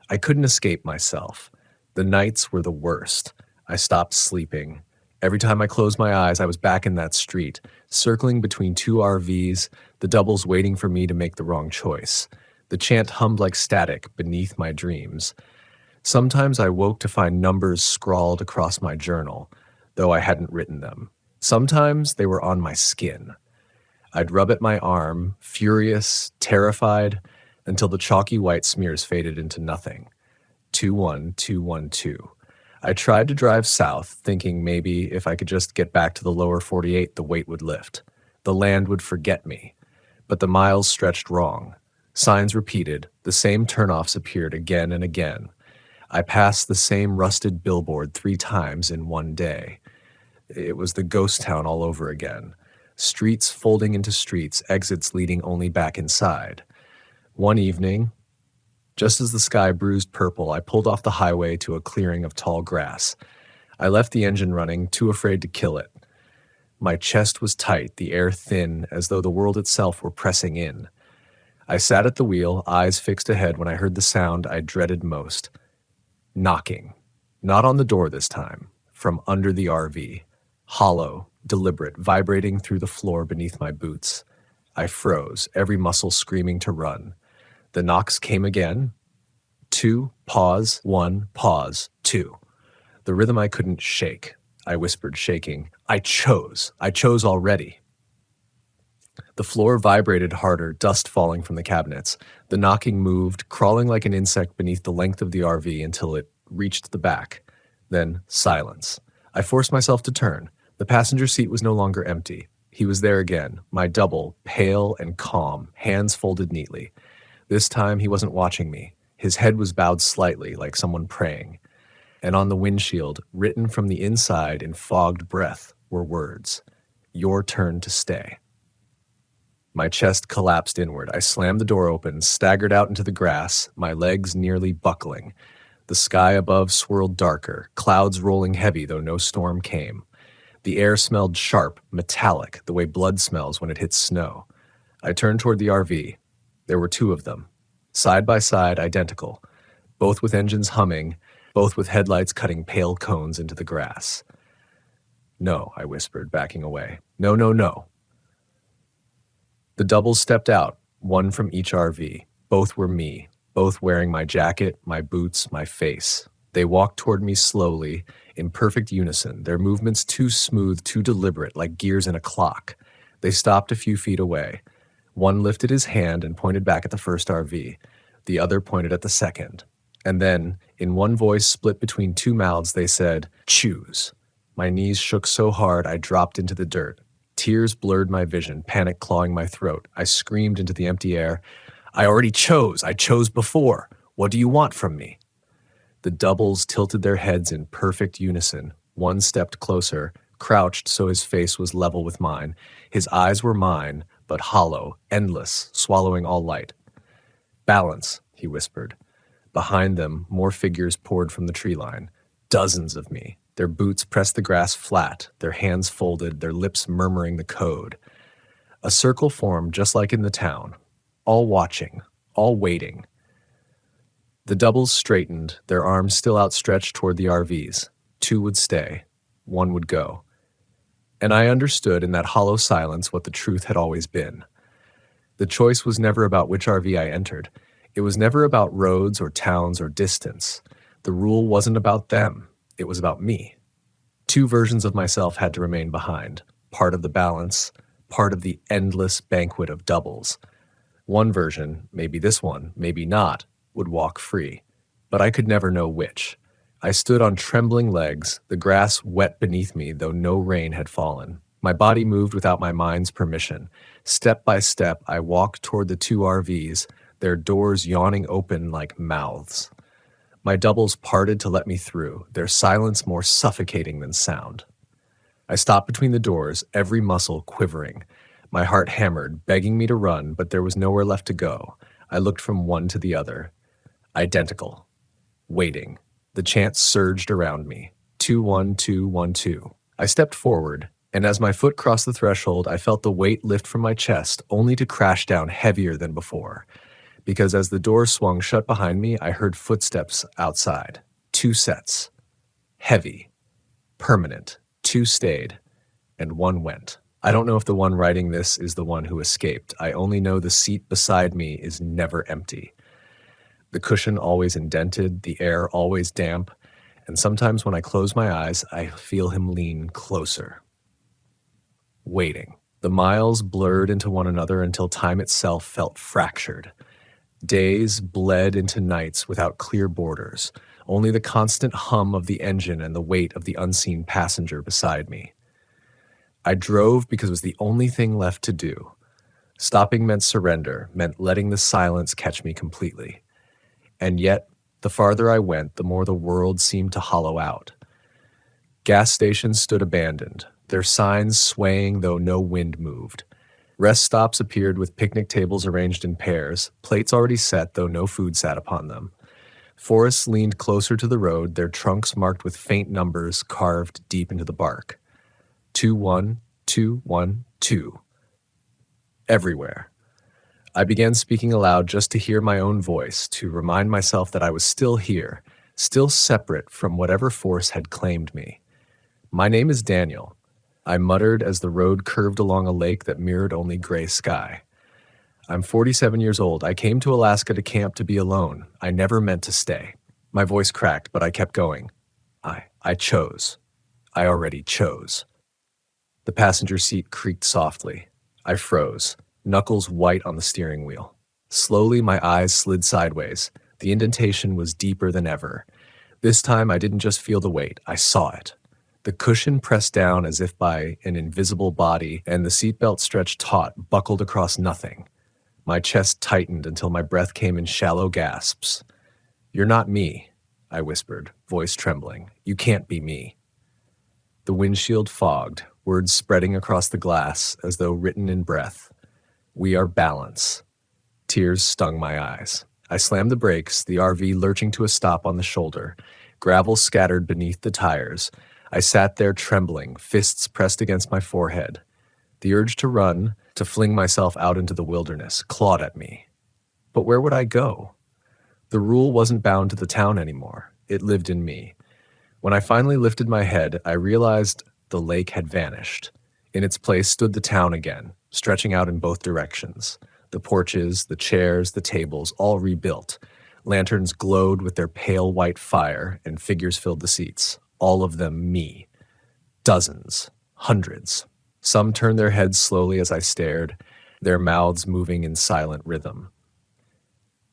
I couldn't escape myself. The nights were the worst. I stopped sleeping. Every time I closed my eyes, I was back in that street, circling between 2 RVs, the doubles waiting for me to make the wrong choice. The chant hummed like static beneath my dreams. Sometimes I woke to find numbers scrawled across my journal, though I hadn't written them. Sometimes they were on my skin. I'd rub at my arm, furious, terrified, until the chalky white smears faded into nothing. 21212. I tried to drive south, thinking maybe if I could just get back to the lower 48, the weight would lift. The land would forget me. But the miles stretched wrong. Signs repeated, the same turnoffs appeared again and again. I passed the same rusted billboard 3 times in one day. It was the ghost town all over again. Streets folding into streets, exits leading only back inside. One evening, just as the sky bruised purple, I pulled off the highway to a clearing of tall grass. I left the engine running, too afraid to kill it. My chest was tight, the air thin, as though the world itself were pressing in. I sat at the wheel, eyes fixed ahead when I heard the sound I dreaded most. Knocking. Not on the door this time. From under the RV. Hollow, deliberate, vibrating through the floor beneath my boots. I froze, every muscle screaming to run. The knocks came again. 2, pause, 1, pause, 2. The rhythm I couldn't shake. I whispered, shaking. I chose already. The floor vibrated harder, dust falling from the cabinets. The knocking moved, crawling like an insect beneath the length of the RV until it reached the back. Then silence. I forced myself to turn. The passenger seat was no longer empty. He was there again, my double, pale and calm, hands folded neatly. This time he wasn't watching me. His head was bowed slightly, like someone praying. And on the windshield, written from the inside in fogged breath, were words, "Your turn to stay." My chest collapsed inward. I slammed the door open, staggered out into the grass, my legs nearly buckling. The sky above swirled darker, clouds rolling heavy though no storm came. The air smelled sharp, metallic, the way blood smells when it hits snow. I turned toward the RV. There were two of them, side by side, identical, both with engines humming, both with headlights cutting pale cones into the grass. "No," I whispered, backing away. "No, no, no." The doubles stepped out, one from each RV. Both were me, both wearing my jacket, my boots, my face. They walked toward me slowly, in perfect unison, their movements too smooth, too deliberate, like gears in a clock. They stopped a few feet away. One lifted his hand and pointed back at the first RV. The other pointed at the second. And then, in one voice split between two mouths, they said, "Choose." My knees shook so hard I dropped into the dirt. Tears blurred my vision, panic clawing my throat. I screamed into the empty air, "I already chose. I chose before. What do you want from me?" The doubles tilted their heads in perfect unison. One stepped closer, crouched so his face was level with mine. His eyes were mine, but hollow, endless, swallowing all light. "Balance," he whispered. Behind them, more figures poured from the tree line. Dozens of me. Their boots pressed the grass flat, their hands folded, their lips murmuring the code. A circle formed just like in the town, all watching, all waiting. The doubles straightened, their arms still outstretched toward the RVs. Two would stay, one would go. And I understood in that hollow silence what the truth had always been. The choice was never about which RV I entered. It was never about roads or towns or distance. The rule wasn't about them. It was about me. Two versions of myself had to remain behind, part of the balance, part of the endless banquet of doubles. One version, maybe this one, maybe not, would walk free, but I could never know which. I stood on trembling legs, the grass wet beneath me though no rain had fallen. My body moved without my mind's permission. Step by step, I walked toward the two RVs, their doors yawning open like mouths. My doubles parted to let me through, their silence more suffocating than sound. I stopped between the doors, every muscle quivering. My heart hammered, begging me to run, but there was nowhere left to go. I looked from one to the other. Identical. Waiting. The chants surged around me. 2-1-2-1-2. I stepped forward, and as my foot crossed the threshold, I felt the weight lift from my chest, only to crash down heavier than before. Because as the door swung shut behind me, I heard footsteps outside. 2 sets. Heavy. Permanent. 2 stayed. And 1 went. I don't know if the one writing this is the one who escaped. I only know the seat beside me is never empty. The cushion always indented, the air always damp, and sometimes when I close my eyes, I feel him lean closer. Waiting. The miles blurred into one another until time itself felt fractured. Days bled into nights without clear borders, only the constant hum of the engine and the weight of the unseen passenger beside me. I drove because it was the only thing left to do. Stopping meant surrender, meant letting the silence catch me completely. And yet, the farther I went, the more the world seemed to hollow out. Gas stations stood abandoned, their signs swaying though no wind moved. Rest stops appeared with picnic tables arranged in pairs, plates already set though no food sat upon them. Forests leaned closer to the road, their trunks marked with faint numbers carved deep into the bark. 2-1-2-1-2. Everywhere. I began speaking aloud just to hear my own voice, to remind myself that I was still here, still separate from whatever force had claimed me. "My name is Daniel," I muttered as the road curved along a lake that mirrored only gray sky. "I'm 47 years old. I came to Alaska to camp to be alone. I never meant to stay." My voice cracked, but I kept going. I chose. I already chose. The passenger seat creaked softly. I froze, knuckles white on the steering wheel. Slowly, my eyes slid sideways. The indentation was deeper than ever. This time I didn't just feel the weight, I saw it. The cushion pressed down as if by an invisible body, and the seatbelt stretched taut, buckled across nothing. My chest tightened until my breath came in shallow gasps. "You're not me," I whispered, voice trembling. "You can't be me." The windshield fogged, words spreading across the glass as though written in breath. "We are balance." Tears stung my eyes. I slammed the brakes, the RV lurching to a stop on the shoulder. Gravel scattered beneath the tires. I sat there trembling, fists pressed against my forehead. The urge to run, to fling myself out into the wilderness, clawed at me. But where would I go? The rule wasn't bound to the town anymore. It lived in me. When I finally lifted my head, I realized the lake had vanished. In its place stood the town again, stretching out in both directions. The porches, the chairs, the tables, all rebuilt. Lanterns glowed with their pale white fire, and figures filled the seats. All of them me. Dozens. Hundreds. Some turned their heads slowly as I stared, their mouths moving in silent rhythm.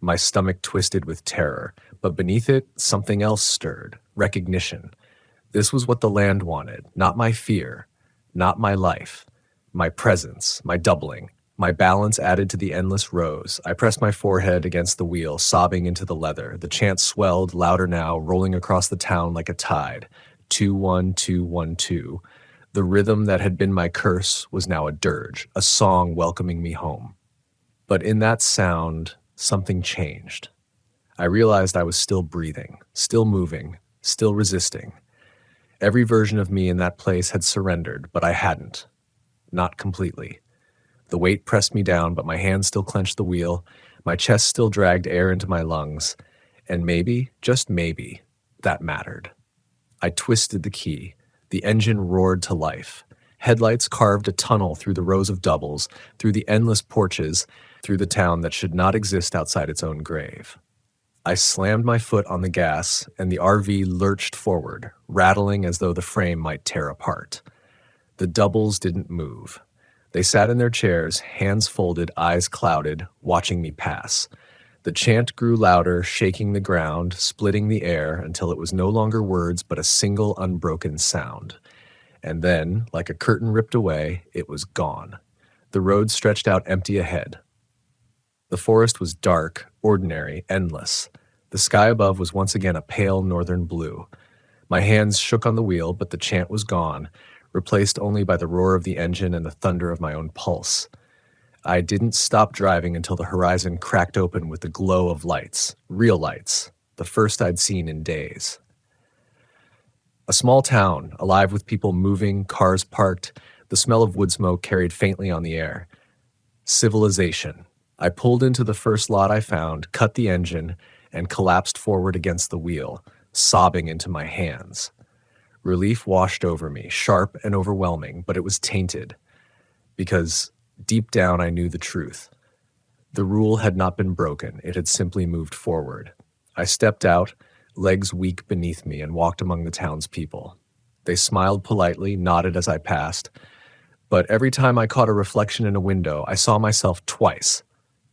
My stomach twisted with terror, but beneath it, something else stirred. Recognition. This was what the land wanted, not my fear, not my life. My presence, my doubling. My balance added to the endless rows. I pressed my forehead against the wheel, sobbing into the leather. The chant swelled, louder now, rolling across the town like a tide. 2-1-2-1-2. The rhythm that had been my curse was now a dirge, a song welcoming me home. But in that sound, something changed. I realized I was still breathing, still moving, still resisting. Every version of me in that place had surrendered, but I hadn't. Not completely. The weight pressed me down, but my hands still clenched the wheel, my chest still dragged air into my lungs, and maybe, just maybe, that mattered. I twisted the key. The engine roared to life. Headlights carved a tunnel through the rows of doubles, through the endless porches, through the town that should not exist outside its own grave. I slammed my foot on the gas, and the RV lurched forward, rattling as though the frame might tear apart. The doubles didn't move. They sat in their chairs, hands folded, eyes clouded, watching me pass. The chant grew louder, shaking the ground, splitting the air until it was no longer words but a single unbroken sound. And then, like a curtain ripped away, it was gone. The road stretched out empty ahead. The forest was dark, ordinary, endless. The sky above was once again a pale northern blue. My hands shook on the wheel, but the chant was gone, replaced only by the roar of the engine and the thunder of my own pulse. I didn't stop driving until the horizon cracked open with the glow of lights, real lights, the first I'd seen in days. A small town, alive with people moving, cars parked, the smell of wood smoke carried faintly on the air. Civilization. I pulled into the first lot I found, cut the engine, and collapsed forward against the wheel, sobbing into my hands. Relief washed over me, sharp and overwhelming, but it was tainted, because deep down I knew the truth. The rule had not been broken, it had simply moved forward. I stepped out, legs weak beneath me, and walked among the townspeople. They smiled politely, nodded as I passed, but every time I caught a reflection in a window, I saw myself twice.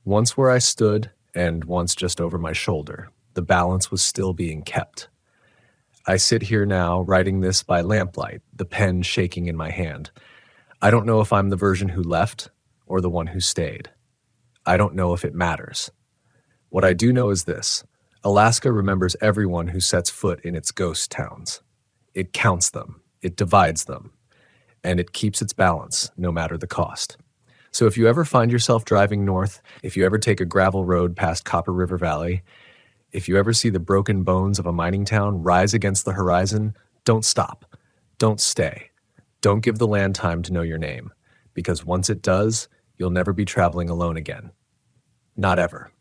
Once where I stood, and once just over my shoulder. The balance was still being kept. I sit here now, writing this by lamplight, the pen shaking in my hand. I don't know if I'm the version who left, or the one who stayed. I don't know if it matters. What I do know is this: Alaska remembers everyone who sets foot in its ghost towns. It counts them, it divides them, and it keeps its balance, no matter the cost. So if you ever find yourself driving north, if you ever take a gravel road past Copper River Valley, if you ever see the broken bones of a mining town rise against the horizon, don't stop. Don't stay. Don't give the land time to know your name, because once it does, you'll never be traveling alone again. Not ever.